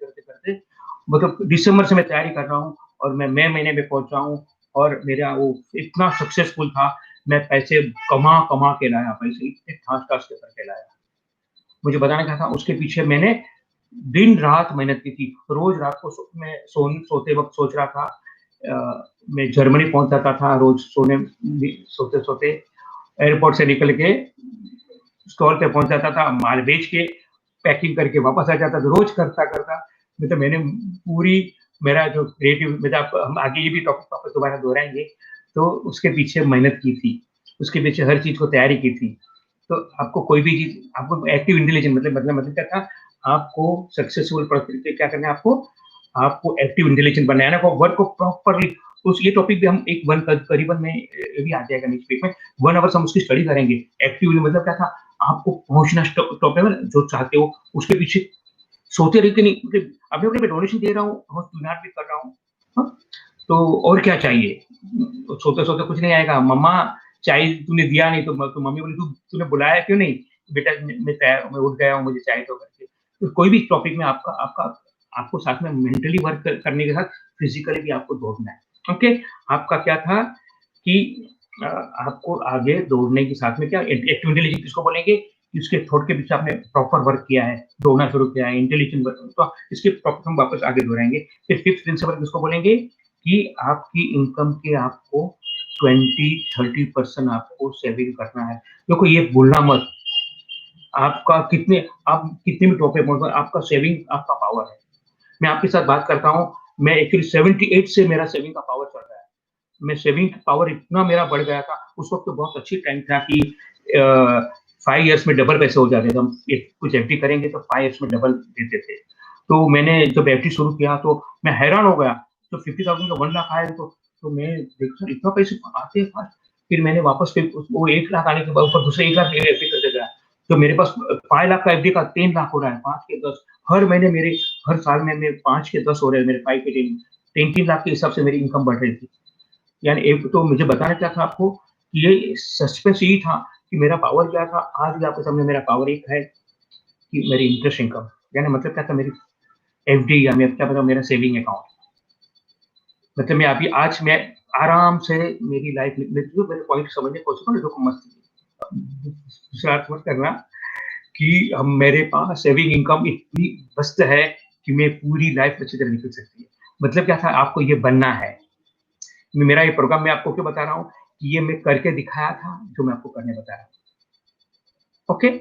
मतलब दिसंबर से मैं तैयारी कर रहा हूँ और मैं मई महीने में पहुँचा हूँ और मेरा वो इतना सक्सेसफुल था, मैं पैसे कमा-कमा के लाया, पैसे इतने ठास-ठास के करके लाया। मुझे बताना क्या था, उसके पीछे मैंने दिन-रात मेहनत की थी। रोज़ रात को मैं सोते वक़्त सोच रहा था, मैं जर्मनी पहुँच जाता था रोज़ सोते-सोते, एयरपोर्ट से निकल के स्टॉल पे पहुँच जाता था, माल बेच के, पैकिंग करके वापस आ जाता था, रोज़ करता, मतलब मैंने पूरी मेरा जो क्रिएटिव मतलब हम आगे ये भी टॉपिक वापस दोबारा दोहराएँगे, तो उसके पीछे मेहनत की थी, उसके पीछे हर चीज़ को तैयारी की थी। तो आपको कोई भी चीज़, आपको एक्टिव इंटेलिजेंस मतलब क्या था, आपको सक्सेसफुल पर्सन क्या करना है आपको, आपको एक्टिव इंटेलिजेंस बनना है ना, वो वर्क को प्रॉपर्ली, उस ये टॉपिक भी हम एक वन करीबन में ये भी आ जाएगा नेक्स्ट वीक में, 1 आवर्स हम उसकी स्टडी करेंगे। एक्टिव मतलब क्या था, आपको पहुँचना टॉप लेवल जो चाहते हो, उसके पीछे सोते रह के नहीं, मतलब अभी मैं डोनेशन दे रहा हूँ, बहुत मेहनत भी कर रहा हूँ, हाँ? तो और क्या चाहिए? सोते-सोते कुछ नहीं आएगा, मम्मा चाय तूने दिया नहीं, तो मम्मी बोली तूने बुलाया क्यों नहीं? बेटा मैं उठ गया हूँ, मुझे चाय दो करके। तो कोई भी टॉपिक में आपका आपका आपको साथ में मेंटली वर्क करने के साथ फिजिकली भी आपको दौड़ना है, ओके? आपका क्या था कि आपको आगे दौड़ने के साथ में क्या एक्टिव इंटेलिजेंस किसको बोलेंगे? कि उसके थॉट के पीछे आपने प्रॉपर वर्क किया है, दौड़ना शुरू किया है, इंटेलिजेंट वर्क, तो इसके टॉपिक हम वापस आगे दोहराएँगे। फिर फिफ्थ प्रिंसिपल किसको बोलेंगे? कि आपकी इनकम के आपको 20-30% आपको सेविंग करना है। देखो ये भूलना मत, आप कितने भी टॉप पे पहुँचो, आपका सेविंग आपका पावर है। मैं आपके साथ बात करता हूँ, मैं एक्चुअली 78 से मेरा सेविंग का पावर चल रहा है। मैं सेविंग पावर इतना मेरा बढ़ गया था, उस वक़्त तो बहुत अच्छी टाइम था कि 5 इयर्स में डबल पैसे हो जाते थे। हम एक कुछ एफडी करेंगे तो 5 इयर्स में डबल देते थे। तो मैंने जब एफडी शुरू किया तो मैं हैरान हो गया, तो 50,000 का 1 लाख आया, तो मैं देखा इतना पैसे आते हैं फास्ट। फिर मैंने वापस फिर वो 1 लाख आने के बाद ऊपर दूसरे 1 लाख के लिए एफडी करते गया। तो मेरे पास 5 लाख का एफडी का 3 लाख हो रहा है, 5 के 10 हर महीने मेरे, हर साल में मेरे 5 के 10 हो रहे हैं, मेरे 5 के 10 3-3 लाख के हिसाब से मेरी इनकम बढ़ रही थी। यानी एक तो मुझे बताना क्या था आपको कि ये सस्पेंस यही था कि मेरा पावर क्या था। आज भी आपके सामने मेरा पावर एक है कि मेरी इंटरेस्ट इनकम, यानी मतलब क्या था, मेरी एफडी या मैं क्या बताऊँ, मेरा सेविंग अकाउंट। मतलब मैं अभी आज मैं आराम से मेरी लाइफ में मेरे पॉइंट समझने की कोशिश करो, देखो मस्त दूसरा अर्थ मत करना कि हम मेरे पास सेविंग इनकम इतनी मस्त है कि मैं पूरी लाइफ अच्छी तरह निकल सकती है। मतलब क्या था, आपको ये बनना है। मेरा ये प्रोग्राम मैं आपको क्यों बता रहा हूँ कि ये मैं करके दिखाया था जो मैं आपको करने बता रहा हूँ। ओके,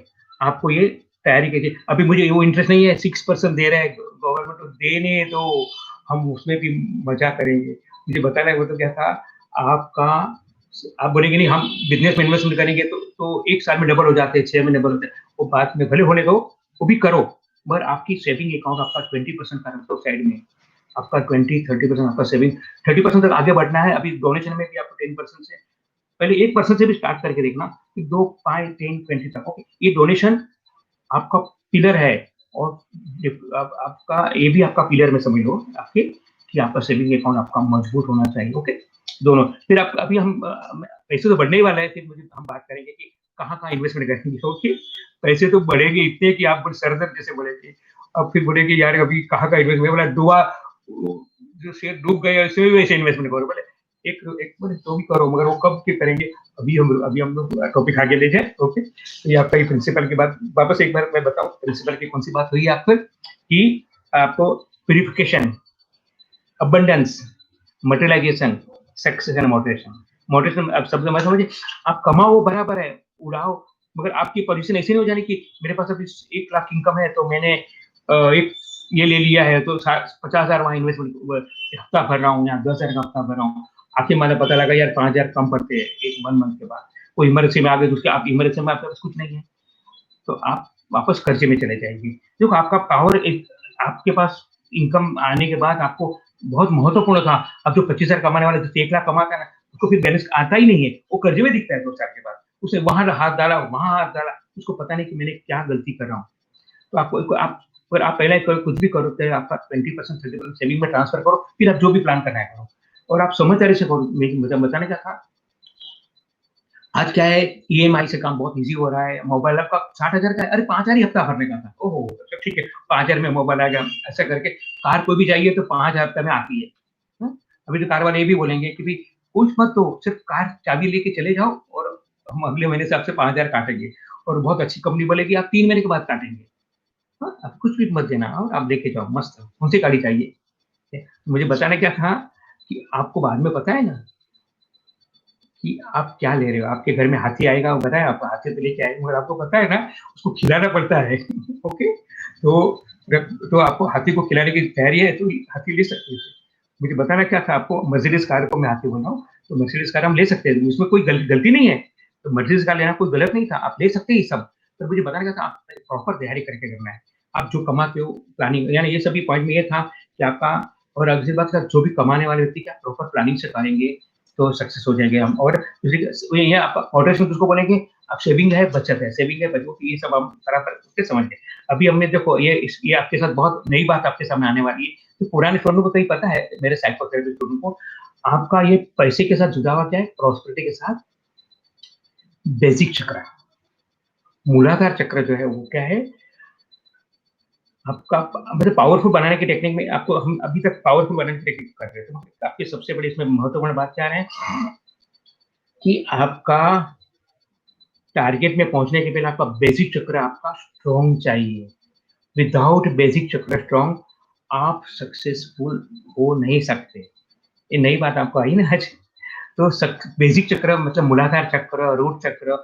आपको ये तैयारी कीजिए। अभी मुझे वो इंटरेस्ट नहीं है, 6% दे रहा है गवर्नमेंट, तो देने दो, हम उसमें भी मजा करेंगे। मुझे बताना है वो तो क्या था आपका। आप बोलेंगे नहीं हम बिजनेस में इन्वेस्टमेंट करेंगे तो 1 साल में डबल हो जाते हैं, 6 में डबल होते हैं, वो बात में भले होने दो, वो भी करो, मगर आपकी सेविंग अकाउंट आपका 20% का रख दो साइड में। आपका 20-30% आपका सेविंग, 30% तक आगे बढ़ना है। अभी डोनेशन में भी आपको 10% से पहले 1% से भी स्टार्ट करके देखना कि 2, 5, 10, 20 तक। ओके, ये डोनेशन आपका पिलर है, और आपका ये भी आपका पिलर में समझ लो आपके कि आपका सेविंग अकाउंट आपका मजबूत होना चाहिए। ओके, दोनों। फिर आप अभी हम पैसे तो बढ़ने ही वाला है, फिर मुझे हम बात करेंगे कि कहाँ इन्वेस्टमेंट करेंगे। ओके, पैसे तो बढ़ेंगे इतने कि आप सरदर्द जैसे बढ़ेंगे। अब फिर बोलेंगे यार अभी कहाँ का इन्वेस्टमेंट, बोला दुआ जो शेयर डूब गए इसमें भी वैसे इन्वेस्टमेंट करो। बोले एक एक बोले तो भी करो, मगर वो कब के करेंगे। अभी हम लोग टॉपिक आगे ले जाए। ओके, तो ये आपका ये प्रिंसिपल की बात वापस एक बार मैं बताऊं, प्रिंसिपल की कौन सी बात हुई है आपको कि आपको purification, abundance, materialisation, success and motivation. Motivation अब शब्द मत समझिए, आप कमाओ बराबर है, उड़ाओ, मगर आपकी पोजीशन ऐसी नहीं हो जानी कि मेरे पास अभी 1 लाख इनकम है तो मैंने एक ये ले लिया है तो 50,000 वहां इन्वेस्टमेंट हफ्ता भर रहा हूँ या 10,000 का हफ्ता भर रहा हूँ। आखिर मैंने पता लगा यार 5,000 कम पड़ते हैं एक 1 मंथ के बाद, कोई इमरजेंसी में आ गए, दूसरे आप इमरजेंसी में आपके पास कुछ नहीं है, तो आप वापस खर्चे में चले जाएंगे। देखो आपका पावर एक, आपके पास इनकम आने के बाद आपको बहुत महत्वपूर्ण था। अब जो 25,000 कमाने वाले जो 1 लाख कमाता है ना, उसको फिर बैलेंस आता ही नहीं है, वो कर्जे में दिखता है 2 साल के बाद। उसने वहां हाथ डाला, वहां हाथ डाला, उसको पता नहीं कि मैंने क्या गलती कर रहा हूँ। तो आपको आप अगर आप पहले कुछ भी करो तो आपका 20% 30% सेविंग में ट्रांसफर करो, फिर आप जो भी प्लान करना है करो, और आप समझदारी से करो। मुझे बताने का था, आज क्या है, ईएमआई से काम बहुत ईज़ी हो रहा है। मोबाइल आपका 60,000 का है, अरे 5,000 ही हफ्ता भरने का था। ओहो! अच्छा ठीक है, 5,000 में मोबाइल आ गया। ऐसा करके कार कोई भी चाहिए तो 5,000 हफ्ते में आती है। हाँ? अभी तो कार वाले ये भी बोलेंगे कि भई कुछ मत दो, सिर्फ कार चाबी लेके चले जाओ और हम अगले महीने से आपसे 5,000 काटेंगे, और बहुत अच्छी कंपनी बोलेगी आप 3 महीने के बाद काटेंगे। हाँ? आप कुछ भी मत देना और आप लेके जाओ मस्त, कौन-सी गाड़ी चाहिए? मुझे बताना क्या था कि आपको बाद में पता है ना कि आप क्या ले रहे हो? आपके घर में हाथी आएगा, वो बताया आपको हाथी तो लेके आएगा, मगर आपको पता है ना उसको खिलाना पड़ता है। ओके? तो तो आपको हाथी को खिलाने की तैयारी है तो हाथी ले सकते थे। मुझे बताना क्या था आपको, मर्सिडीज़ कार को मैं हाथी बोल रहा हूँ, तो मर्सिडीज़ कार हम ले सकते हैं, उसमें कोई गलती नहीं है। तो मर्सिडीज़ कार लेना कोई गलत नहीं था, आप ले सकते हैं ये सब। पर मुझे बताना क्या था, आपको प्रॉपर तैयारी करके करना है। आप जो कमाते हो प्लानिंग, यानी ये सभी पॉइंट में ये था कि आपका, और अगली बात का जो भी कमाने वाले व्यक्ति क्या प्रॉपर प्लानिंग से करेंगे तो सक्सेस हो जाएँगे हम। और ये आप मोटिवेशन किसको बोलेंगे, आप सेविंग है, बचत है, सेविंग है, बचत, ये सब हम बराबर उसके समझ गए। अभी हमने देखो ये आपके साथ बहुत नई बात आपके सामने आने वाली है, तो पुराने स्टूडेंट को तो ये पता है, मेरे साइकोथेरेपी स्टूडेंट को, आपका ये पैसे के साथ जुड़ा हुआ क्या है, प्रॉस्पेरिटी के साथ बेसिक चक्र, मूलाधार चक्र जो है वो क्या है, आपका मतलब पावरफुल बनाने की टेक्निक में आपको हम अभी तक पावरफुल बनाने की टेक्निक कर रहे थे। तो आपकी सबसे बड़ी इसमें महत्वपूर्ण बात क्या है कि आपका टारगेट में पहुंचने के पहले आपका बेसिक चक्र आपका स्ट्रॉन्ग चाहिए। विदाउट बेसिक चक्र स्ट्रॉन्ग आप सक्सेसफुल हो नहीं सकते। ये नई बात आपको आई ना आज। तो बेसिक चक्र मतलब मूलाधार चक्र, रूट चक्र,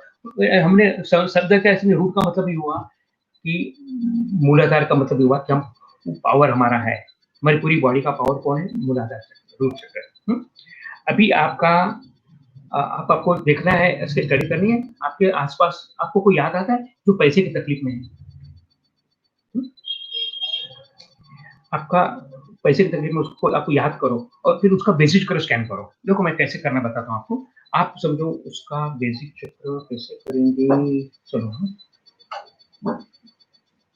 हमने शब्द क्या इसमें, रूट का मतलब ये हुआ कि मूलाधार का मतलब ये हुआ कि हम पावर हमारा है, हमारी पूरी बॉडी का पावर कौन है, मूलाधार चक्र, रूट चक्र। अभी आपका आपको देखना है, इसकी स्टडी करनी है, आपके आस-पास आपको कोई याद आता है जो पैसे की तकलीफ में है? हुँ? आपका पैसे की तकलीफ में उसको आपको याद करो और फिर उसका बेसिक चक्र स्कैन करो। देखो मैं कैसे करना बताता हूँ आपको। आप समझो उसका बेसिक चक्र कैसे करेंगे, चलो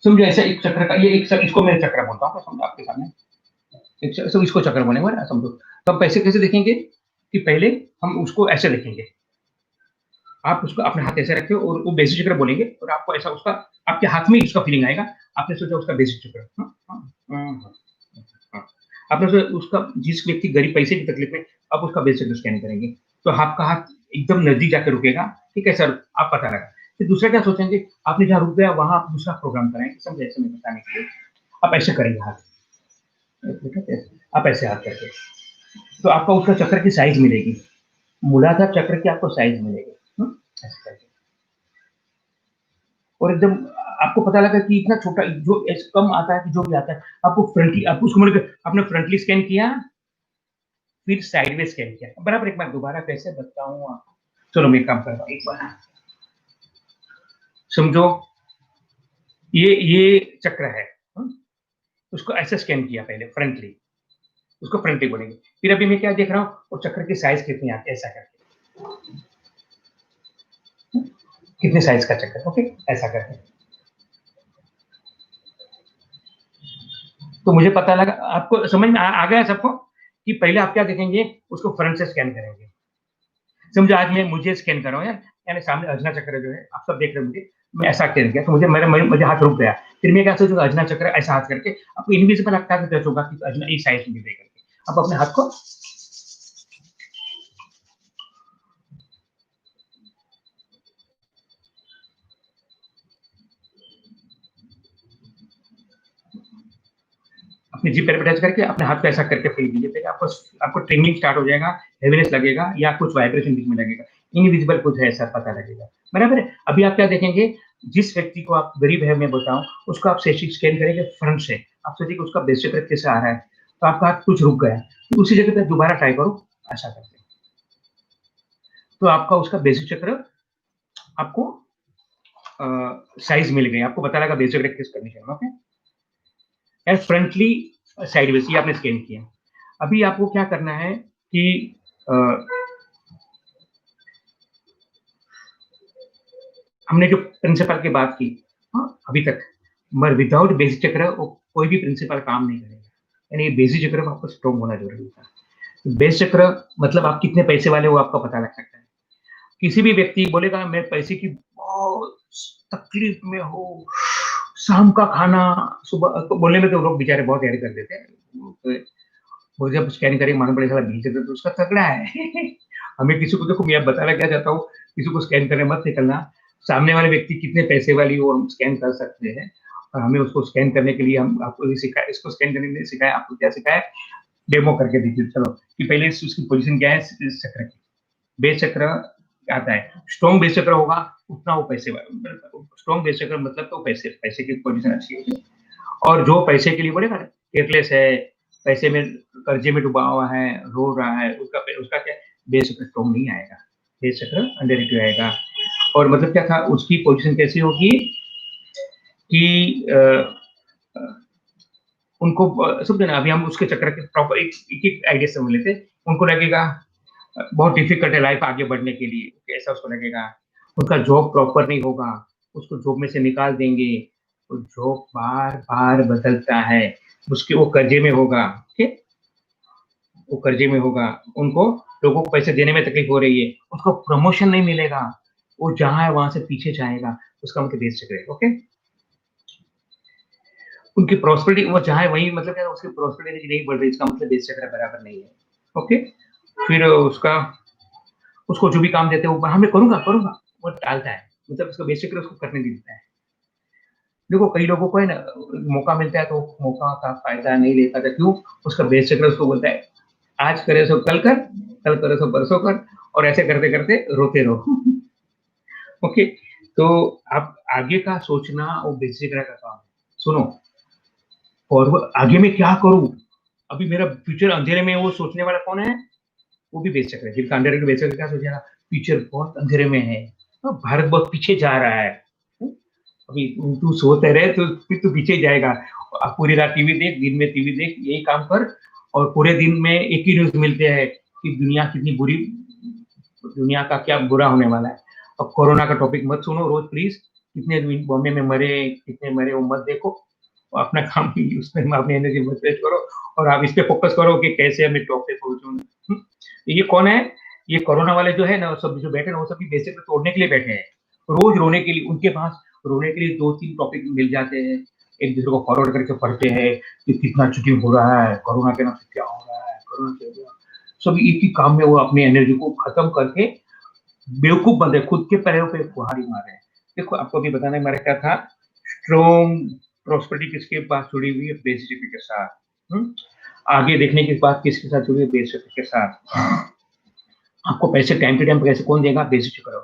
समझो ऐसा एक चक्र का ये एक इसको मैं चक्र बोलता हूँ, समझो आपके सामने। एक इसको चक्र बोलेंगे ना, समझो। तो हम पैसे कैसे देखेंगे? कि पहले हम उसको ऐसे देखेंगे। आप उसको अपने हाथ ऐसे रखें और वो बेसिक चक्र बोलेंगे और आपको ऐसा उसका आपके हाथ में ही उसका फीलिंग आएगा। आपने सोचा उसका बेसिक चक्र आपने सोचा उसका जिस व्यक्ति गरीब पैसे की तकलीफ में आप उसका बेसिक चक्र स्कैन करेंगे तो आपका हाथ एकदम नजदीक जाकर रुकेगा। ठीक है सर, आप पता लगा। फिर दूसरा क्या सोचेंगे, आपने जहाँ रुक गया वहां आप दूसरा प्रोग्राम कराएंगे, समझे ऐसे में बताने के लिए। आप ऐसे करेंगे हाथ, आप ऐसे हाथ करके तो आपका उसका चक्र की साइज मिलेगी, मूलाधार चक्र की आपको साइज मिलेगी। ऐसे करके और एकदम आपको पता लगा कि इतना छोटा जो कम आता है कि जो भी आता है आपको फ्रंटली आप उसको आपने फ्रंटली स्कैन किया फिर साइड में स्कैन किया बराबर। एक बार दोबारा कैसे बताऊं आपको, चलो मैं काम करता हूँ एक बार। समझो ये चक्र है, उसको ऐसे स्कैन किया पहले फ्रंटली, उसको फ्रंटली बोलेंगे। फिर अभी मैं क्या देख रहा हूँ और चक्र की साइज कितनी आती है, ऐसा करके कितने साइज का चक्कर, ओके ऐसा करके। तो मुझे पता लगा, आपको समझ में आ गया सबको कि पहले आप क्या देखेंगे, उसको फ्रंट से स्कैन करेंगे। समझो आज मैं मुझे स्कैन कर रहा हूँ यार, यानी सामने अजना चक्र जो है आप सब देख रहे हैं मुझे, मैं ऐसा स्कैन किया तो मुझे हाथ रुक गया। फिर मैं क्या सोचूंगा, अजना चक्र ऐसा हाथ करके आपको इनविजिबल लगता है टच होगा कि अजना इस साइज में करके आप अपने हाथ को अपने जीभ पर टच करके अपने हाथ को ऐसा करके फेंक दीजिए। फिर आपको ट्रिंगलिंग स्टार्ट हो जाएगा, हेवीनेस लगेगा या कुछ वाइब्रेशन बीच में लगेगा, इनविजिबल कुछ है ऐसा पता लगेगा। बराबर है। अभी आप क्या देखेंगे, जिस व्यक्ति को आप गरीब है मैं बताऊं उसको आप स्कैन करेंगे फ्रंट से, आप सोचिए उसका बेसिक चक्र कैसे आ रहा है, तो आपका हाथ कुछ रुक गया तो उसी जगह पे दोबारा ट्राई करो ऐसा करके, तो आपका उसका बेसिक चक्र आपको साइज मिल गई, आपको पता लगा बेसिक चक्र किस कंडीशन में। ओके एंड फ्रंटली साइडवेज ये आपने स्कैन किया। अभी आपको क्या करना है कि हमने जो प्रिंसिपल की बात की, अभी तक मगर विदाउट बेसिक चक्र कोई भी प्रिंसिपल काम नहीं करेगा, यानी बेसिक चक्र में आपको स्ट्रॉन्ग होना जरूरी होता है। बेसिक चक्र मतलब आप कितने पैसे वाले हो आपको पता लग सकता है। किसी भी व्यक्ति बोलेगा मैं पैसे की बहुत तकलीफ में हूँ, शाम का खाना सुबह तो बोलने में तो लोग बेचारे बहुत ऐड कर देते हैं। वो जब स्कैन करेंगे मालूम पड़ेगा बीच तो उसका तगड़ा है। हमें किसी को देखो मैं बताना क्या चाहता हूँ, किसी को स्कैन करने मत निकलना, सामने वाले व्यक्ति कितने पैसे वाली वो हम स्कैन कर सकते हैं और हमें उसको स्कैन करने के लिए हम आपको ये सिखाया, इसको स्कैन करने के लिए सिखाया, आपको क्या सिखाया डेमो करके देखिए। चलो कि पहले उसकी पोजीशन क्या है इस चक्र की, बेस चक्र आता है, स्ट्रॉन्ग बेस चक्र होगा उतना वो पैसे स्ट्रॉन्ग बेस चक्र मतलब तो पैसे पैसे की पोजीशन अच्छी होगी। और जो पैसे के लिए बोलेगा केयरलेस है, पैसे में कर्जे में डूबा हुआ है, रो रहा है, उसका उसका क्या बेस चक्र स्ट्रॉन्ग नहीं आएगा, बेस चक्र अंडर आएगा। और मतलब क्या था उसकी पोजीशन कैसी होगी कि उनको समझे ना, अभी हम उसके चक्र के प्रॉपर एक आइडिया समझ लेते, उनको लगेगा बहुत डिफिकल्ट है लाइफ आगे बढ़ने के लिए, कैसा उसको लगेगा, उनका जॉब प्रॉपर नहीं होगा, उसको जॉब में से निकाल देंगे, तो जॉब बार बार बदलता है, उसके वो कर्जे में होगा, ठीक, वो कर्जे में होगा, उनको लोगों को पैसे देने में तकलीफ हो रही है, उसको प्रमोशन नहीं मिलेगा, वो जहां है वहां से पीछे जाएगा, उसका उनके बेस चक्र है। ओके, उनकी प्रॉस्पेरिटी वो जहां है वही मतलब क्या उसकी प्रॉस्पेरिटी नहीं बढ़ रही, इसका मतलब बेस चक्र बराबर नहीं है। ओके, फिर उसका उसको जो भी काम देते हैं वो हाँ मैं करूंगा करूंगा वो टालता है, मतलब उसका बेसिक उसको करने नहीं देता है। देखो कई लोगों को है ना मौका मिलता है तो मौका का फायदा नहीं ले पाता, क्यों, उसका बेसिक उसको बोलता है आज करे सो कल कर, कल करे सो परसों कर, और ऐसे करते करते रोते रहो। ओके, तो आप आगे का सोचना वो बेसिक का काम है। सुनो, और आगे में क्या करूं, अभी मेरा फ्यूचर अंधेरे में, वो सोचने वाला कौन है, वो भी बेच सकता है, जिनका अंधेरे में बेच सकता है, क्या सोचेगा फ्यूचर बहुत अंधेरे में है, तो भारत बहुत पीछे जा रहा है। अभी तू सोते रहे तो फिर तू पीछे जाएगा, पूरी रात टीवी देख, दिन में टीवी देख, यही काम कर, और पूरे दिन में एक ही न्यूज मिलते हैं कि दुनिया कितनी बुरी, दुनिया का क्या बुरा होने वाला है। अब कोरोना का टॉपिक मत सुनो रोज प्लीज, कितने बॉम्बे में मरे, कितने मरे वो मत देखो, अपना काम उसमें अपनी एनर्जी मत वेस्ट करो और आप इस पे फोकस करो कि कैसे मैं टॉप पे पहुंचूं। ये कौन है? ये कोरोना वाले जो है ना, सब जो बैठे ना, वो सब बेसिक तोड़ने के लिए बैठे हैं, रोज रोने के लिए। उनके पास रोने के लिए 2-3 टॉपिक मिल जाते हैं, एक दूसरे को फॉरवर्ड करके पढ़ते हैं कि कितना चीटिंग हो रहा है, कोरोना के नाम से क्या हो रहा है, कोरोना क्या हो रहा है। सब एक ही काम में वो अपनी एनर्जी को खत्म करके बेवकूफ बन रहे, खुद के पैरों पे कुल्हाड़ी मार रहे हैं। देखो आपको अभी बताना है मेरा क्या था, स्ट्रॉन्ग प्रॉस्पेरिटी किसके पास जुड़ी हुई है? बेसिक के साथ। आगे देखने की बात किसके साथ जुड़ी है? बेसिक के साथ। आपको पैसे टाइम टू टाइम पैसे कौन देगा? बेसिक करो।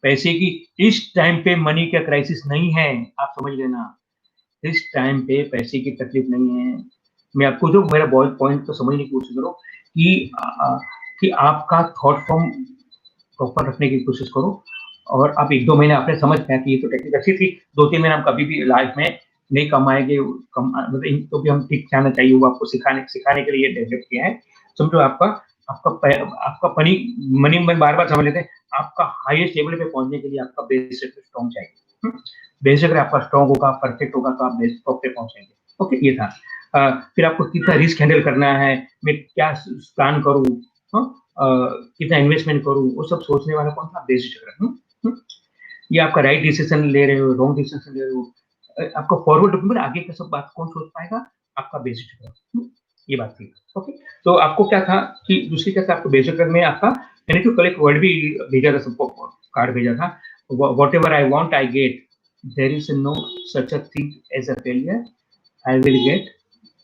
पैसे की इस टाइम पे मनी का क्राइसिस नहीं है, आप समझ लेना। इस टाइम पे पैसे की तकलीफ नहीं है। मैं आपको जो मेरा पॉइंट तो समझने की कोशिश करो कि आपका थॉट फॉर्म प्रॉपर रखने की कोशिश करो। और आप 1-2 महीने आपने समझ पाया कि ये तो टेक्निक अच्छी थी, 2-3 महीने हम कभी भी लाइफ में नहीं कमाएंगे, मतलब इनको भी हम ठीक जाना चाहिए, वो आपको सिखाने के लिए डेवलप किया है। समझो आपका आपका मनी में बार बार समझ लेते हैं, आपका हाईएस्ट लेवल पे पहुंचने के लिए आपका बेसिक स्ट्रॉन्ग चाहिए। बेसिक अगर आपका स्ट्रॉन्ग होगा, परफेक्ट होगा, तो आप बेस टॉप पे पहुंचेंगे। ओके, ये था। फिर आपको कितना रिस्क हैंडल करना है, मैं क्या प्लान करूँ, कितना इन्वेस्टमेंट करूँ, वो सब सोचने वाला कौन था? बेसिक चक्र। ये आपका राइट डिसीजन ले रहे हो, रॉन्ग डिसीजन ले रहे हो, आपको फॉरवर्ड डॉक्यूमेंट आगे का सब बात कौन सोच पाएगा? आपका बेसिक चक्र। ये बात थी। ओके, तो आपको क्या था कि दूसरी क्या था, आपको बेसिक चक्र में आपका मैंने तो कल एक वर्ड भी भेजा था सबको, कार्ड भेजा था, whatever I want I get, there is no such a thing as a failure, I will get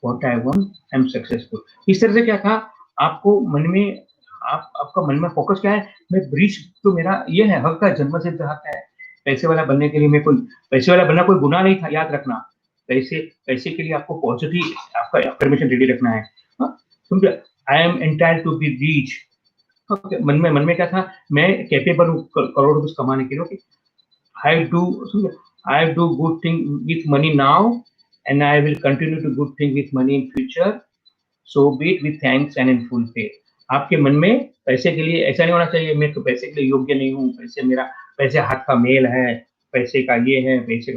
what I want, I am successful. इस तरह से क्या था, आपको मन में आपका मन में फोकस क्या है? मैं ब्रीच, तो मेरा ये है, हक का जन्म सिद्ध हक है। पैसे वाला बनने के लिए मैं कोई पैसे वाला बनना कोई गुनाह नहीं था, याद रखना। पैसे पैसे के लिए आपको पॉजिटिव आपका अफर्मेशन रेडी रखना है। समझे? I am entitled to be rich. मन में क्या था? मैं कैपेबल हूँ करोड़ रुपए कमाने के लिए। I do I do good thing with money now, and I will continue to good thing with money in future. So be it with thanks and in full faith. आपके मन में पैसे के लिए ऐसा नहीं होना चाहिए, मैं तो पैसे के लिए योग्य नहीं हूँ, पैसे हाथ का मेल है, पैसे का ये है, पैसे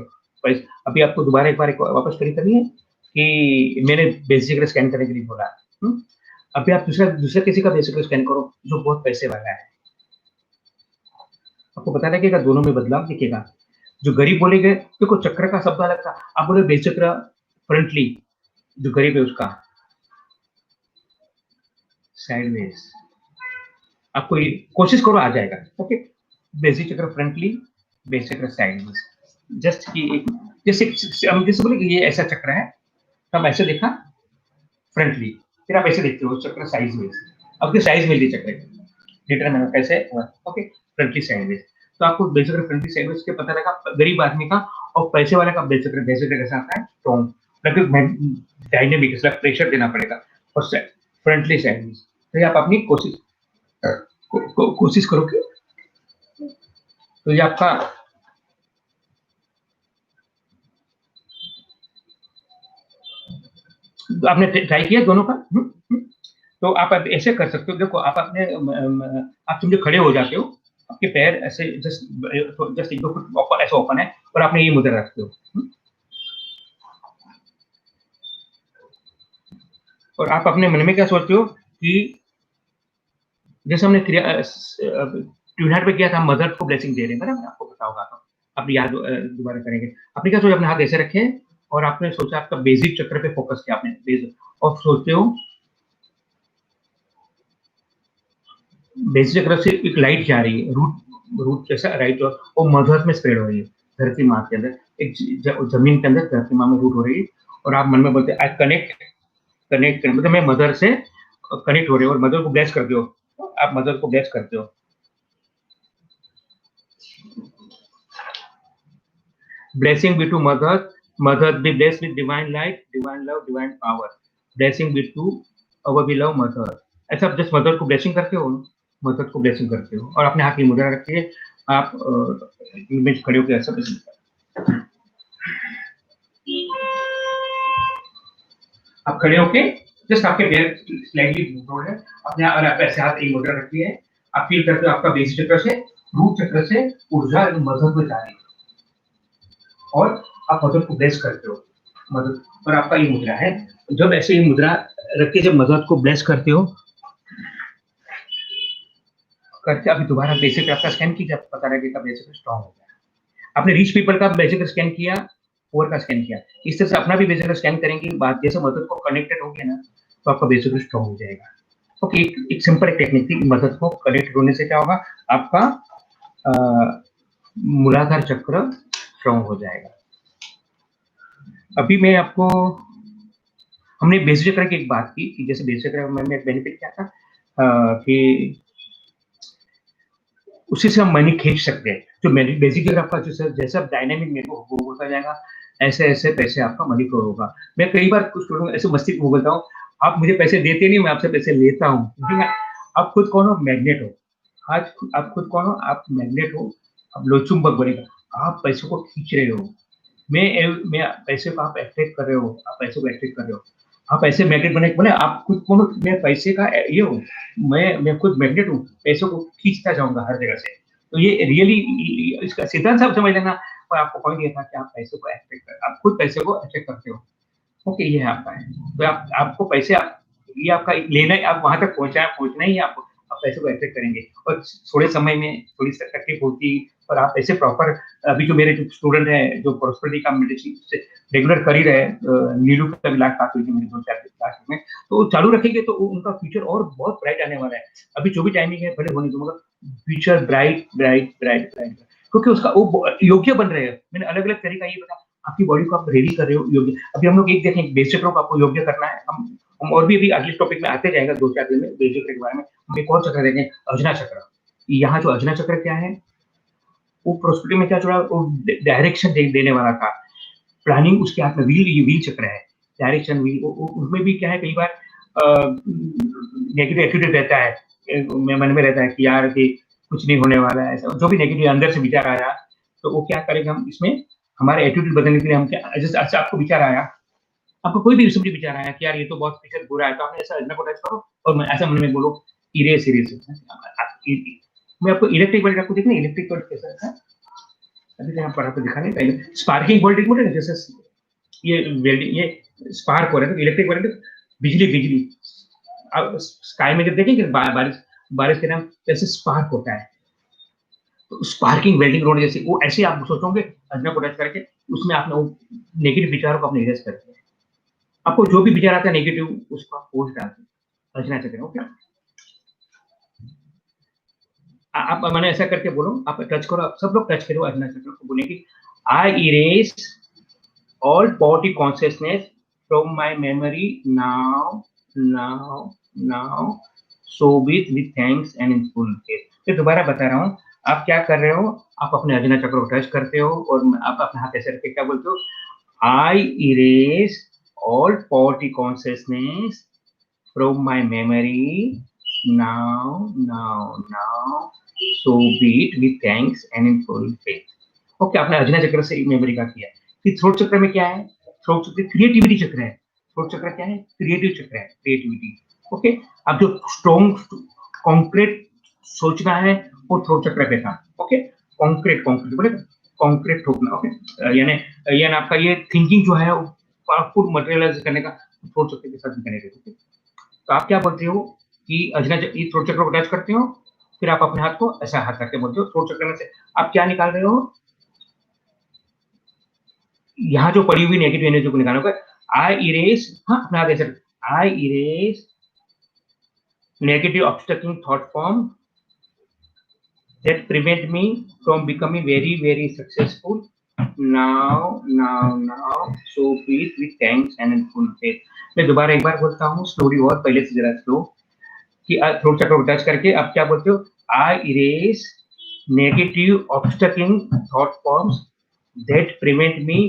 अभी आपको दोबारा एक वापस करनी है कि मैंने बेसिक स्कैन करने के लिए बोला। अभी आप दूसरा किसी का बेसिक स्कैन करो जो बहुत पैसे वाला है, आपको पता लगेगा, दोनों में बदलाव दिखेगा। जो गरीब बोलेंगे, देखो चक्र का शब्द अलग था, आप बोले बेचक्र फ्रंटली, जो गरीब है उसका साइडवेज। आपको ये कोशिश करो, आ जाएगा। ओके, बेसिक चक्र फ्रंटली, बेसिक चक्र साइडवेज। जस्ट कि एक जैसे बोले कि ये ऐसा चक्र है, तो हम ऐसे देखा फ्रंटली, फिर आप ऐसे देखते हो चक्र साइडवेज। अब साइज मिल रही चक्र डिटरमिन कैसे हुआ। Okay, frontly sideways. तो आपको बेसिक फ्रंटली साइडवेज के पता लगा गरीब आदमी का, और पैसे वाले का बेसिक कैसा आता है? स्ट्रॉन्ग, डायनेमिक, इसलिए प्रेशर देना पड़ेगा। और फ्रंटली साइडवेज, तो ये आप अपनी कोशिश करोगे, तो ये आपका आपने ट्राई किया दोनों का। तो आप ऐसे कर सकते हो, देखो आप अपने आप समझे खड़े हो जाते हो, आपके पैर ऐसे जस्ट 1-2 फुट ऐसे ओपन है, और आपने ये मुद्रा रखते हो। और आप अपने मन में क्या सोचते हो कि जैसे हमने ट्यूनहार्ट पे किया था, मदर को ब्लेसिंग दे रहे हैं, बराबर? आपको पता होगा, तो आप याद दोबारा करेंगे। आपने क्या सोचा? अपने हाथ ऐसे रखे, और आपने सोचा आपका बेसिक चक्र पे फोकस किया आपने, और सोचते हो बेसिक चक्र से एक लाइट जा रही है, रूट जैसा राइट, और मदर में स्प्रेड हो रही है, धरती माँ के अंदर, एक जमीन के अंदर धरती माँ में रूट हो रही है। और आप मन में बोलते आई कनेक्ट मतलब मैं मदर से कनेक्ट हो रहे हो, और मदर को ब्लेस करते हो, आप मदर को ब्लेस करते हो। Blessing be to mother, mother be blessed with divine light, divine love, divine power. Blessing be to our beloved mother. ऐसा आप जस्ट मदर को ब्लेसिंग करते हो, मदर को ब्लेसिंग करते हो, और अपने हाथ की मुद्रा रखिए, आप इमेज खड़े होकर ऐसा आप खड़े होके जस्ट आपके पैर स्लाइटली मोड़ है, अपने और आप ऐसे हाथ एक मुद्रा रखिए, आप फील करते हो आपका बेसिक चक्र से, रूट चक्र से ऊर्जा मदर में जा रही है, और आप मदर को ब्लेस करते हो। मदद, और आपका ये मुद्रा है। जब ऐसे ये मुद्रा रख के जब मदद को ब्लेस करते हो, करके अभी दोबारा बेसिक आपका स्कैन कीजिए, आपको पता लगेगा बेसिक स्ट्रॉन्ग हो गया। आपने रिच पीपल का बेसिक स्कैन किया, पुअर का स्कैन किया, इस तरह से अपना भी बेसिक स्कैन करेंगे, बात जैसे मदद को कनेक्टेड हो गया ना, तो आपका बेसिक स्ट्रॉन्ग हो जाएगा। ओके, एक सिंपल टेक्निक थी, मदद को कनेक्ट होने से क्या होगा, आपका मूलाधार चक्र स्ट्रॉन्ग हो जाएगा। अभी मैं आपको, हमने बेसिक चक्र की एक बात की कि जैसे बेसिक चक्र में बेनिफिट क्या था, कि उसी से हम मनी खींच सकते हैं। जो बेसिक चक्र आपका जैसे आप डायनामिक मेरे को होता जाएगा, ऐसे ऐसे पैसे आपका मनी फ्लो होगा। मैं कई बार कुछ लोगों ऐसे मस्ती में बोलता हूँ, आप मुझे पैसे देते नहीं, मैं आपसे पैसे लेता हूँ, ठीक है। आप खुद कौन हो, मैग्नेट हो। आज आप खुद कौन हो, आप मैग्नेट हो, आप लोचुंबक बनेगा, आप पैसों को खींच रहे हो। मैं पैसे को आप अट्रैक्ट कर रहे हो, आप पैसे को अट्रैक्ट कर रहे हो, आप ऐसे मैग्नेट बने, बोले आप खुद कौन हो, मैं पैसे का ये हूँ, मैं खुद मैग्नेट हूँ, पैसों को खींचता जाऊंगा हर जगह से। तो ये रियली इसका सिद्धांत आप समझ लेना, और आपको पॉइंट ये था कि आप पैसे को अट्रैक्ट कर, आप खुद पैसे को अट्रैक्ट करते हो। ओके, ये है आपका है। तो आपको पैसे ये आपका लेना है, आप वहां तक पहुंचना ही है आपको। आप पैसे को अट्रैक्ट करेंगे, और थोड़े समय में थोड़ी सी तकलीफ होती, और आप ऐसे प्रॉपर, अभी जो मेरे जो स्टूडेंट है जो प्रोस्पेरिटी का मेडिसिन से रेगुलर कर ही रहे, नीलू का भी लास्ट बात हुई थी मेरी 2-4 क्लास में, तो वो चालू रखेंगे तो उनका फ्यूचर और बहुत ब्राइट आने वाला है। अभी जो भी टाइमिंग है भले होने दो, मगर future bright bright bright bright, क्योंकि उसका वो योग्य बन रहे हैं। मैंने अलग अलग तरीका ये बता, आपकी बॉडी को आप रेडी कर रहे हो योग्य। अभी हम लोग एक देखें, बेसिक को आपको योग्य करना है। हम और भी अभी अगले टॉपिक में आते जाएगा 2-4 दिन में बेसिक के बारे में। हम एक और चक्र देखें, अजना चक्र। यहाँ जो अजना चक्र क्या है, वो प्रोस्पेरिटी में क्या जुड़ा, वो डायरेक्शन देने वाला था, प्लानिंग उसके हाथ में, व्हील, ये व्हील चक्र है, डायरेक्शन व्हील। उसमें भी क्या है, कई बार नेगेटिव एटीट्यूड रहता है, मन में रहता है कि यार कि कुछ नहीं होने वाला है, ऐसा जो भी नेगेटिव अंदर से विचार आया, तो वो क्या करेंगे हम इसमें, हमारे एटीट्यूड बदलने के लिए हम क्या, जैसे अच्छा आपको विचार आया, आपको कोई भी मुझे विचार आया कि यार ये तो बहुत फीचर बुरा है, तो आपने ऐसा अजना को टच करो, और मैं ऐसा मन में बोलो, इरेज इरेज। मैं आपको इलेक्ट्रिक वर्ल्ड आपको देखना, इलेक्ट्रिक वर्ल्ड कैसा रहता है, अभी यहाँ पर आपको दिखाने पहले स्पार्किंग वोल्टेज बोले ना, जैसे ये वेल्डिंग, ये स्पार्क हो रहा है, तो इलेक्ट्रिक वोल्टेज बिजली बिजली, आप स्काई में जब देखेंगे बारिश, बारिश के नाम जैसे स्पार्क होता है, तो स्पार्किंग वेल्डिंग रोड जैसे, वो ऐसे आप सोचोगे अजना को टच करके, उसमें आपने वो नेगेटिव विचारों को आपने इरेज कर दिया। आपको जो भी विचार आता है नेगेटिव, उसको आप पोस्ट डालते अजना चक्र। ओके, आप मैंने ऐसा करके बोलो, आप टच करो, आप सब लोग टच करो अजना चक्र को, बोले कि I erase all body consciousness from my memory now, now, so with thanks and in full faith। तो दोबारा बता रहा हूँ, आप क्या कर रहे हो, आप अपने अजना चक्र को टच करते हो, और आप अपने हाथ ऐसे रख के क्या बोलते हो, I erase all body consciousness from my memory now, so be it with thanks and in full faith। Okay, आपने अजना चक्र से मेमोरी का किया। फिर थ्रोट चक्र में क्या है, थ्रोट चक्र क्रिएटिविटी चक्र है। थ्रोट चक्र क्या है, क्रिएटिव चक्र है, क्रिएटिविटी। ओके, अब जो स्ट्रॉन्ग कॉन्क्रीट सोचना है, वो थ्रोट चक्र पे था। ओके, कॉन्क्रीट कॉन्क्रीट बोले, कॉन्क्रीट ठोकना। ओके, यानी आपका ये थिंकिंग जो है, वो पावरफुल मटेरियलाइज करने का थ्रोट चक्र के साथ कनेक्टेड है। तो आप क्या बोलते हो कि अजना ये थ्रोट चक्र को टच करते हो, फिर आप अपने हाथ को ऐसा हाथ करके बोलते हो, थ्रोट चक्र में से आप क्या निकाल रहे हो, यहाँ जो पड़ी हुई नेगेटिव एनर्जी को निकालना होगा। आई इरेज, हाँ अपना हाथ ऐसे, I erase negative obstructing thought form that prevent me from becoming very successful now, so be it with thanks and in full faith। मैं दोबारा एक बार बोलता हूँ, स्टोरी और पहले से जरा स्लो, कि थ्रोट चक्र को टच करके आप क्या बोलते हो, I erase negative obstructing thought forms that prevent me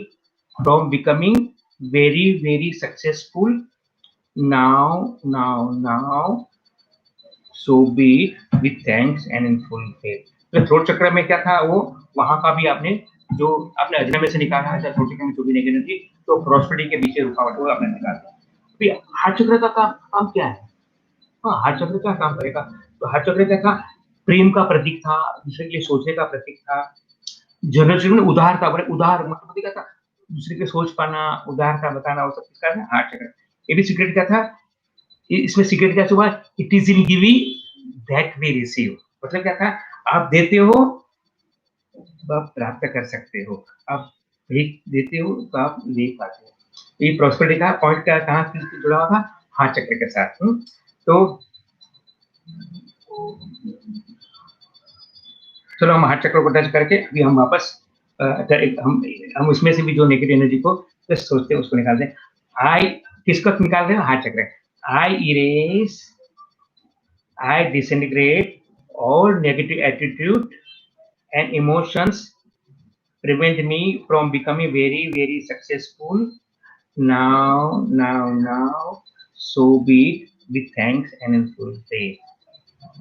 from becoming very successful now, so be it with thanks and in full faith। तो थ्रोट चक्र में क्या था, वो वहां का भी आपने जो आपने अजनबी में से निकाला है, थ्रोट चक्र में जो भी नेगेटिव थी, तो प्रोस्पेरिटी के पीछे रुकावट वो आपने निकाल दिया। अभी हार्ट चक्र का काम क्या है, हाँ हार्ट चक्र क्या काम करेगा, तो हार्ट चक्र क्या था, प्रेम का प्रतीक था, दूसरे के लिए सोचने का प्रतीक था, जनरल में उदार था, उदार मतलब क्या था, दूसरे की सोच पाना, उदारता बताना, वो सब किसका है? हार्ट चक्र। ये भी सीक्रेट क्या था? इसमें सीक्रेट क्या हुआ? It is in giving that we receive. मतलब क्या था? आप देते हो तो आप प्राप्त कर सकते हो, आप भीख देते हो तो आप ले पाते हो। ये प्रॉस्पेरिटी का पॉइंट क्या कहाँ से जुड़ा हुआ था? हार्ट चक्र के साथ। तो चलो हम हार्ट चक्र को टच करके अभी हम वापस हम उसमें से भी जो नेगेटिव एनर्जी को जस्ट सोचते हैं उसको निकाल दें। आई किसको निकाल रहे हो? हार्ट चक्र। I erase, I disintegrate all negative attitude and emotions prevent me from becoming very very successful now so be it with thanks and in full faith।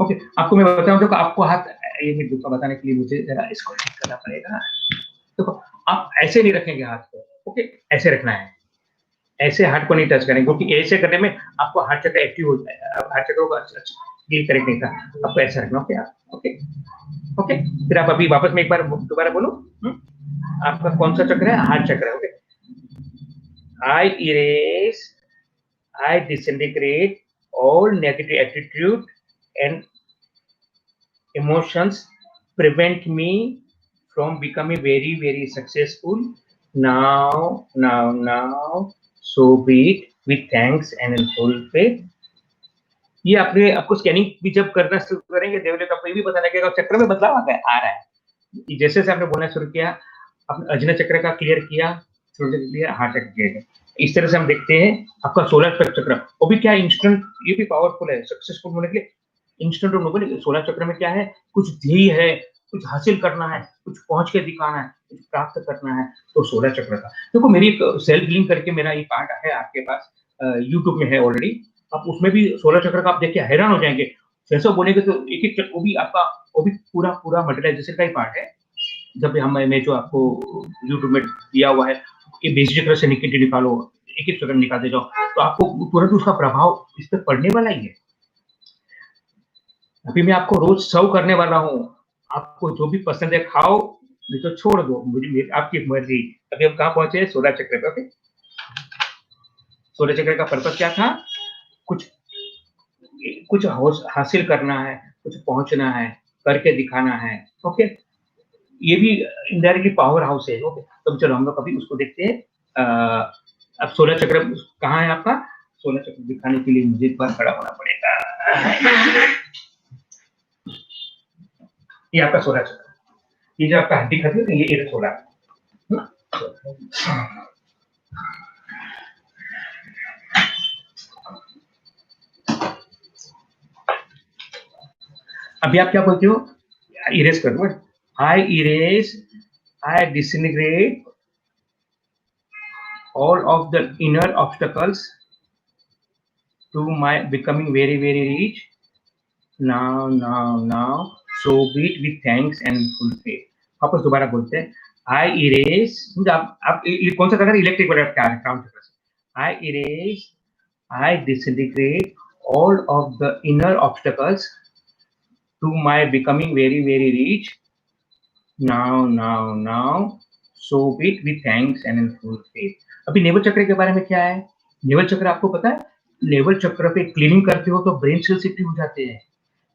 Okay, आपको मैं बताऊं, देखो आपको हाथ ये मैं दुखा बताने के लिए मुझे जरा इसको ठीक करना पड़ेगा। देखो आप ऐसे नहीं रखेंगे हाथ को, ओके, ऐसे रखना है, ऐसे हार्ट को नहीं टच करेंगे, क्योंकि ऐसे करने में आपको हार्ट चक्र एक्टिव हो जाएगा, हार्ट चक्र को डील करेक्ट नहीं था, आपको ऐसा रखना। ओके ओके ओके, फिर आप अभी वापस में एक बार दोबारा बोलो। आपका कौन सा चक्र है? हार्ट चक्र है। Okay, I erase, I disintegrate all negative attitude and emotions prevent me from becoming very very successful now so be it with thanks and in full faith। ये अपने आपको स्कैनिंग भी जब करना शुरू करेंगे देवले, तो आपको ये भी पता लगेगा चक्र में बदलाव आ रहा है। जैसे जैसे आपने बोलना शुरू किया, आपने अजनय चक्र का क्लियर किया, हार्ट चक्र क्लियर किया, इस तरह से हम देखते हैं आपका 16 चक्र, वो भी क्या इंस्टेंट, ये भी पावरफुल है सक्सेसफुल होने के लिए। इंस्टेंट और नोबल 16 चक्र में क्या है? कुछ ध्येय है, कुछ हासिल करना है, कुछ पहुंच के दिखाना है, कुछ प्राप्त करना है, तो 16 चक्र का। देखो मेरी एक सेल्फ लिंक करके मेरा ये पार्ट है आपके पास, यूट्यूब में है ऑलरेडी, आप उसमें भी 16 चक्र का आप देख के हैरान हो जाएंगे। जैसा बोलेंगे तो एक एक वो भी आपका, वो भी पूरा पूरा मटेरियलाइजेशन का ही पार्ट है। जब मैं जो आपको यूट्यूब में दिया हुआ है, ये बेसिक चक्र से निकालो, एक एक चक्र निकालते जाओ, तो आपको तुरंत उसका प्रभाव इस पर पड़ने वाला ही है। अभी मैं आपको रोज सर्व करने वाला हूँ, आपको जो भी पसंद है खाओ, नहीं तो छोड़ दो, मुझे आपकी मर्जी। अभी हम कहाँ पहुंचे हैं? 16 चक्र पे। ओके, 16 चक्र का पर्पस क्या था? कुछ कुछ हासिल करना है, कुछ पहुंचना है, करके दिखाना है। ओके, ये भी इनडायरेक्टली पावर हाउस है। ओके, तो चलो हम लोग अभी उसको देखते हैं। अब 16 चक्र कहाँ है आपका? 16 चक्र दिखाने के लिए मुझे एक बार खड़ा होना पड़ेगा। ये आपका 16 चक्र, ये जो आपका हड्डी खाती है ये 16। अभी आप क्या बोलते हो? इरेज कर दो। I erase, I disintegrate all of the inner obstacles to my becoming very very rich now so be it with thanks and full faith। वापस दोबारा बोलते हैं, आई इरेज, आप ये कौन सा कलर? इलेक्ट्रिक वाला क्राउन चक्र से। I erase, I disintegrate all of the inner obstacles to my becoming very very rich now so be it with thanks and in full faith। अभी नेवल चक्र के बारे में क्या है? नेवल चक्र आपको पता है? नेवल चक्र पे क्लीनिंग करते हो तो ब्रेन सेल्स एक्टिव हो जाते हैं।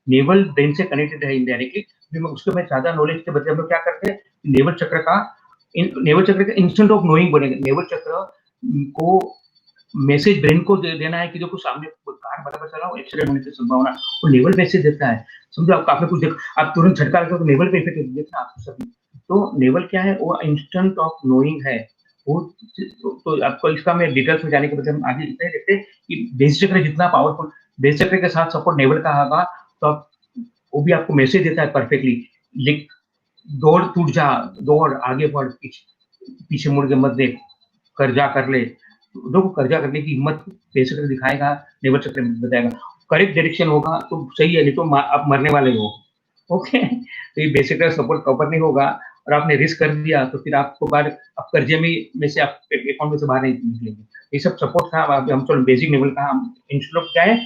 नेवल ब्रेन से कनेक्टेड है इनडायरेक्टली। उसके में ज्यादा नॉलेज के बदले हम लोग क्या करते हैं? नेवल चक्र का इंस्टेंट ऑफ नोइंग बनेगा। नेवल चक्र को मैसेज ब्रेन को देना है कि देखो सामने कार बराबर चलाओ, एक्सीडेंट होने की संभावना, वो नेवल मैसेज देता है। समझो आपको आपने कुछ आप तुरंत झटका लगता है तो नेवल पे इफेक्ट देखना आपको सभी। तो नेवल क्या है? वो इंस्टेंट ऑफ नोइंग है। वो तो आपको इसका मैं डिटेल्स में जाने के बदले हम आगे इतना ही देखते हैं कि बेस चक्र जितना पावरफुल, बेस चक्र के साथ सपोर्ट नेवल का होगा तो आप वो भी आपको मैसेज देता है परफेक्टली, लिख दौड़ टूट जा, दौड़ आगे बढ़, पीछे मुड़ के मत देख, कर्जा कर ले। देखो कर्जा करने की हिम्मत बेस चक्र दिखाएगा, नेवल चक्र बताएगा। करेक्ट डायरेक्शन होगा तो सही है, नहीं तो आप मरने वाले हो। ओके, तो ये बेसिक सपोर्ट कवर नहीं होगा और आपने रिस्क कर दिया तो फिर आपको बार आप कर्जे में से आप अकाउंट में से बाहर नहीं निकलेंगे। ये सब सपोर्ट था। हम चलो बेसिक नेवल का हम इंस्टेंट क्या है?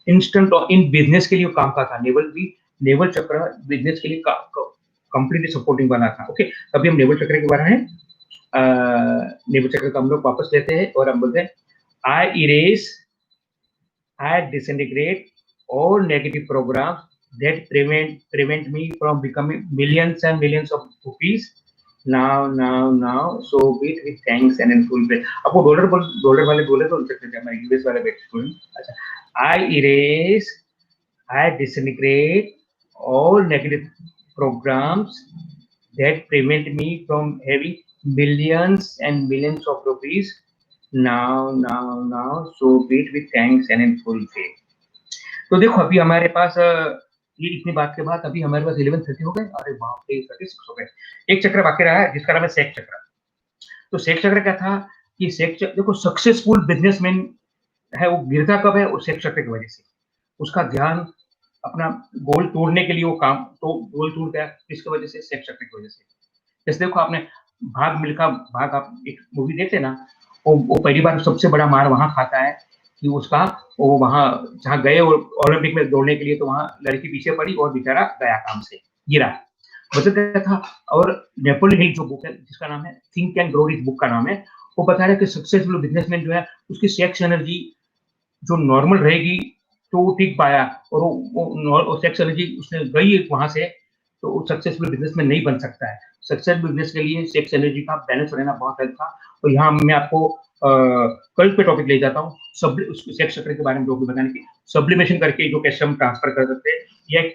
इंस्टेंट इन बिजनेस के लिए काम का था। नेवल भी, नेवल चक्र बिजनेस के लिए कंप्लीटली सपोर्टिंग बना था। ओके, अभी हम नेवल चक्र के बारे में नींबू चक्र को हम लोग वापस लेते हैं और हम बोलते हैं I erase, I disintegrate all negative programs that prevent me from becoming millions and millions of rupees. Now, so be it with thanks and in full faith. आपको डॉलर वाले बोले तो सकते थे, मैं यूएस वाले बैठ स्टूडेंट। अच्छा, I erase, I disintegrate all negative programs that prevent me from having millions and millions of rupees. Now, so be it with thanks and in full faith. तो देखो अभी हमारे पास ये इतनी बात के बाद अभी हमारे पास 11:30 हो गए। अरे बाप रे, 36 हो गए। एक चक्र बाकी रहा है जिसका नाम है सेक चक्र। तो सेक चक्र क्या था कि देखो सक्सेसफुल बिजनेसमैन है वो गिरता कब है? उस सेक चक्र की वजह से। उसका ध्यान अपना गोल तोड़ने के लिए वो काम तो गोल टूट गया किसकी वजह से? सेक चक्र की वजह से। जैसे देखो आपने भाग मिल्खा भाग, आप एक मूवी देखते ना, वो पहली बार सबसे बड़ा मार वहां खाता है कि उसका वो वहां जहाँ गए और ओलंपिक में दौड़ने के लिए, तो वहां लड़की पीछे पड़ी और बेचारा गया काम से, गिरा। मतलब क्या था? और नेपोलियन हिल जो बुक है जिसका नाम है think and grow rich book का नाम है, वो बता रहा है कि सक्सेसफुल बिजनेसमैन जो है उसकी सेक्स एनर्जी जो नॉर्मल रहेगी तो वो टिक पाया, और वो सेक्स एनर्जी उसने गई वहां से तो वो सक्सेसफुल बिजनेसमैन नहीं बन सकता है। सक्सेसफुल बिजनेस के लिए सेक्स एनर्जी का बैलेंस रहना बहुत हेल्प था। और यहाँ मैं आपको कल पे टॉपिक ले जाता हूँ सेक्स चक्र के बारे में, जो भी बताने की सब्लिमेशन करके जो कैसे हम ट्रांसफर कर सकते हैं। यह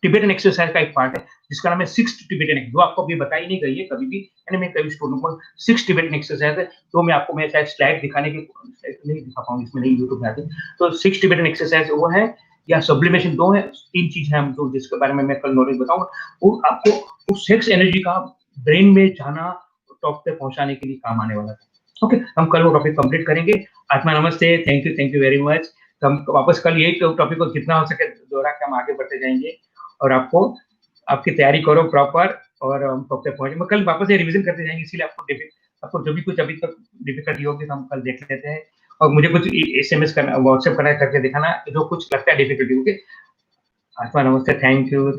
टिबेटन एक्सरसाइज का एक पार्ट है जिसका नाम है 6 टिबेटन, जो आपको अभी बताई नहीं गई है कभी भी, यानी मैं कभी स्टूडेंट को 6 टिबेटन एक्सरसाइज है, तो मैं आपको मैं शायद स्लाइड दिखाने की नहीं दिखा पाऊंगी, इसमें नहीं यूट्यूब में आती। तो 6 टिबेटन एक्सरसाइज वो है, या सब्लिमेशन 2 है, 3 चीज है हम जो जिसके बारे में मैं कल नॉलेज बताऊंगा। वो आपको उस सेक्स एनर्जी का ब्रेन में जाना, टॉप पे पहुंचाने के लिए काम आने वाला था। ओके, हम कल वो टॉपिक कंप्लीट करेंगे। आत्मा नमस्ते, थैंक यू वेरी मच। हम वापस कल यही टॉपिक को जितना हो सके दोहरा के हम आगे बढ़ते जाएंगे, और आपको आपकी तैयारी करो प्रॉपर, और हम टॉप पे पहुंचे। मैं कल वापस से रिवीजन करते जाएंगे, इसीलिए आपको जो भी कुछ अभी तक डिफिकल्टी होगी तो हम कल देख लेते हैं, और मुझे कुछ SMS करना, व्हाट्सएप करना, करके दिखाना जो कुछ लगता है डिफिकल्टी होगी। आत्मा नमस्ते, थैंक यू।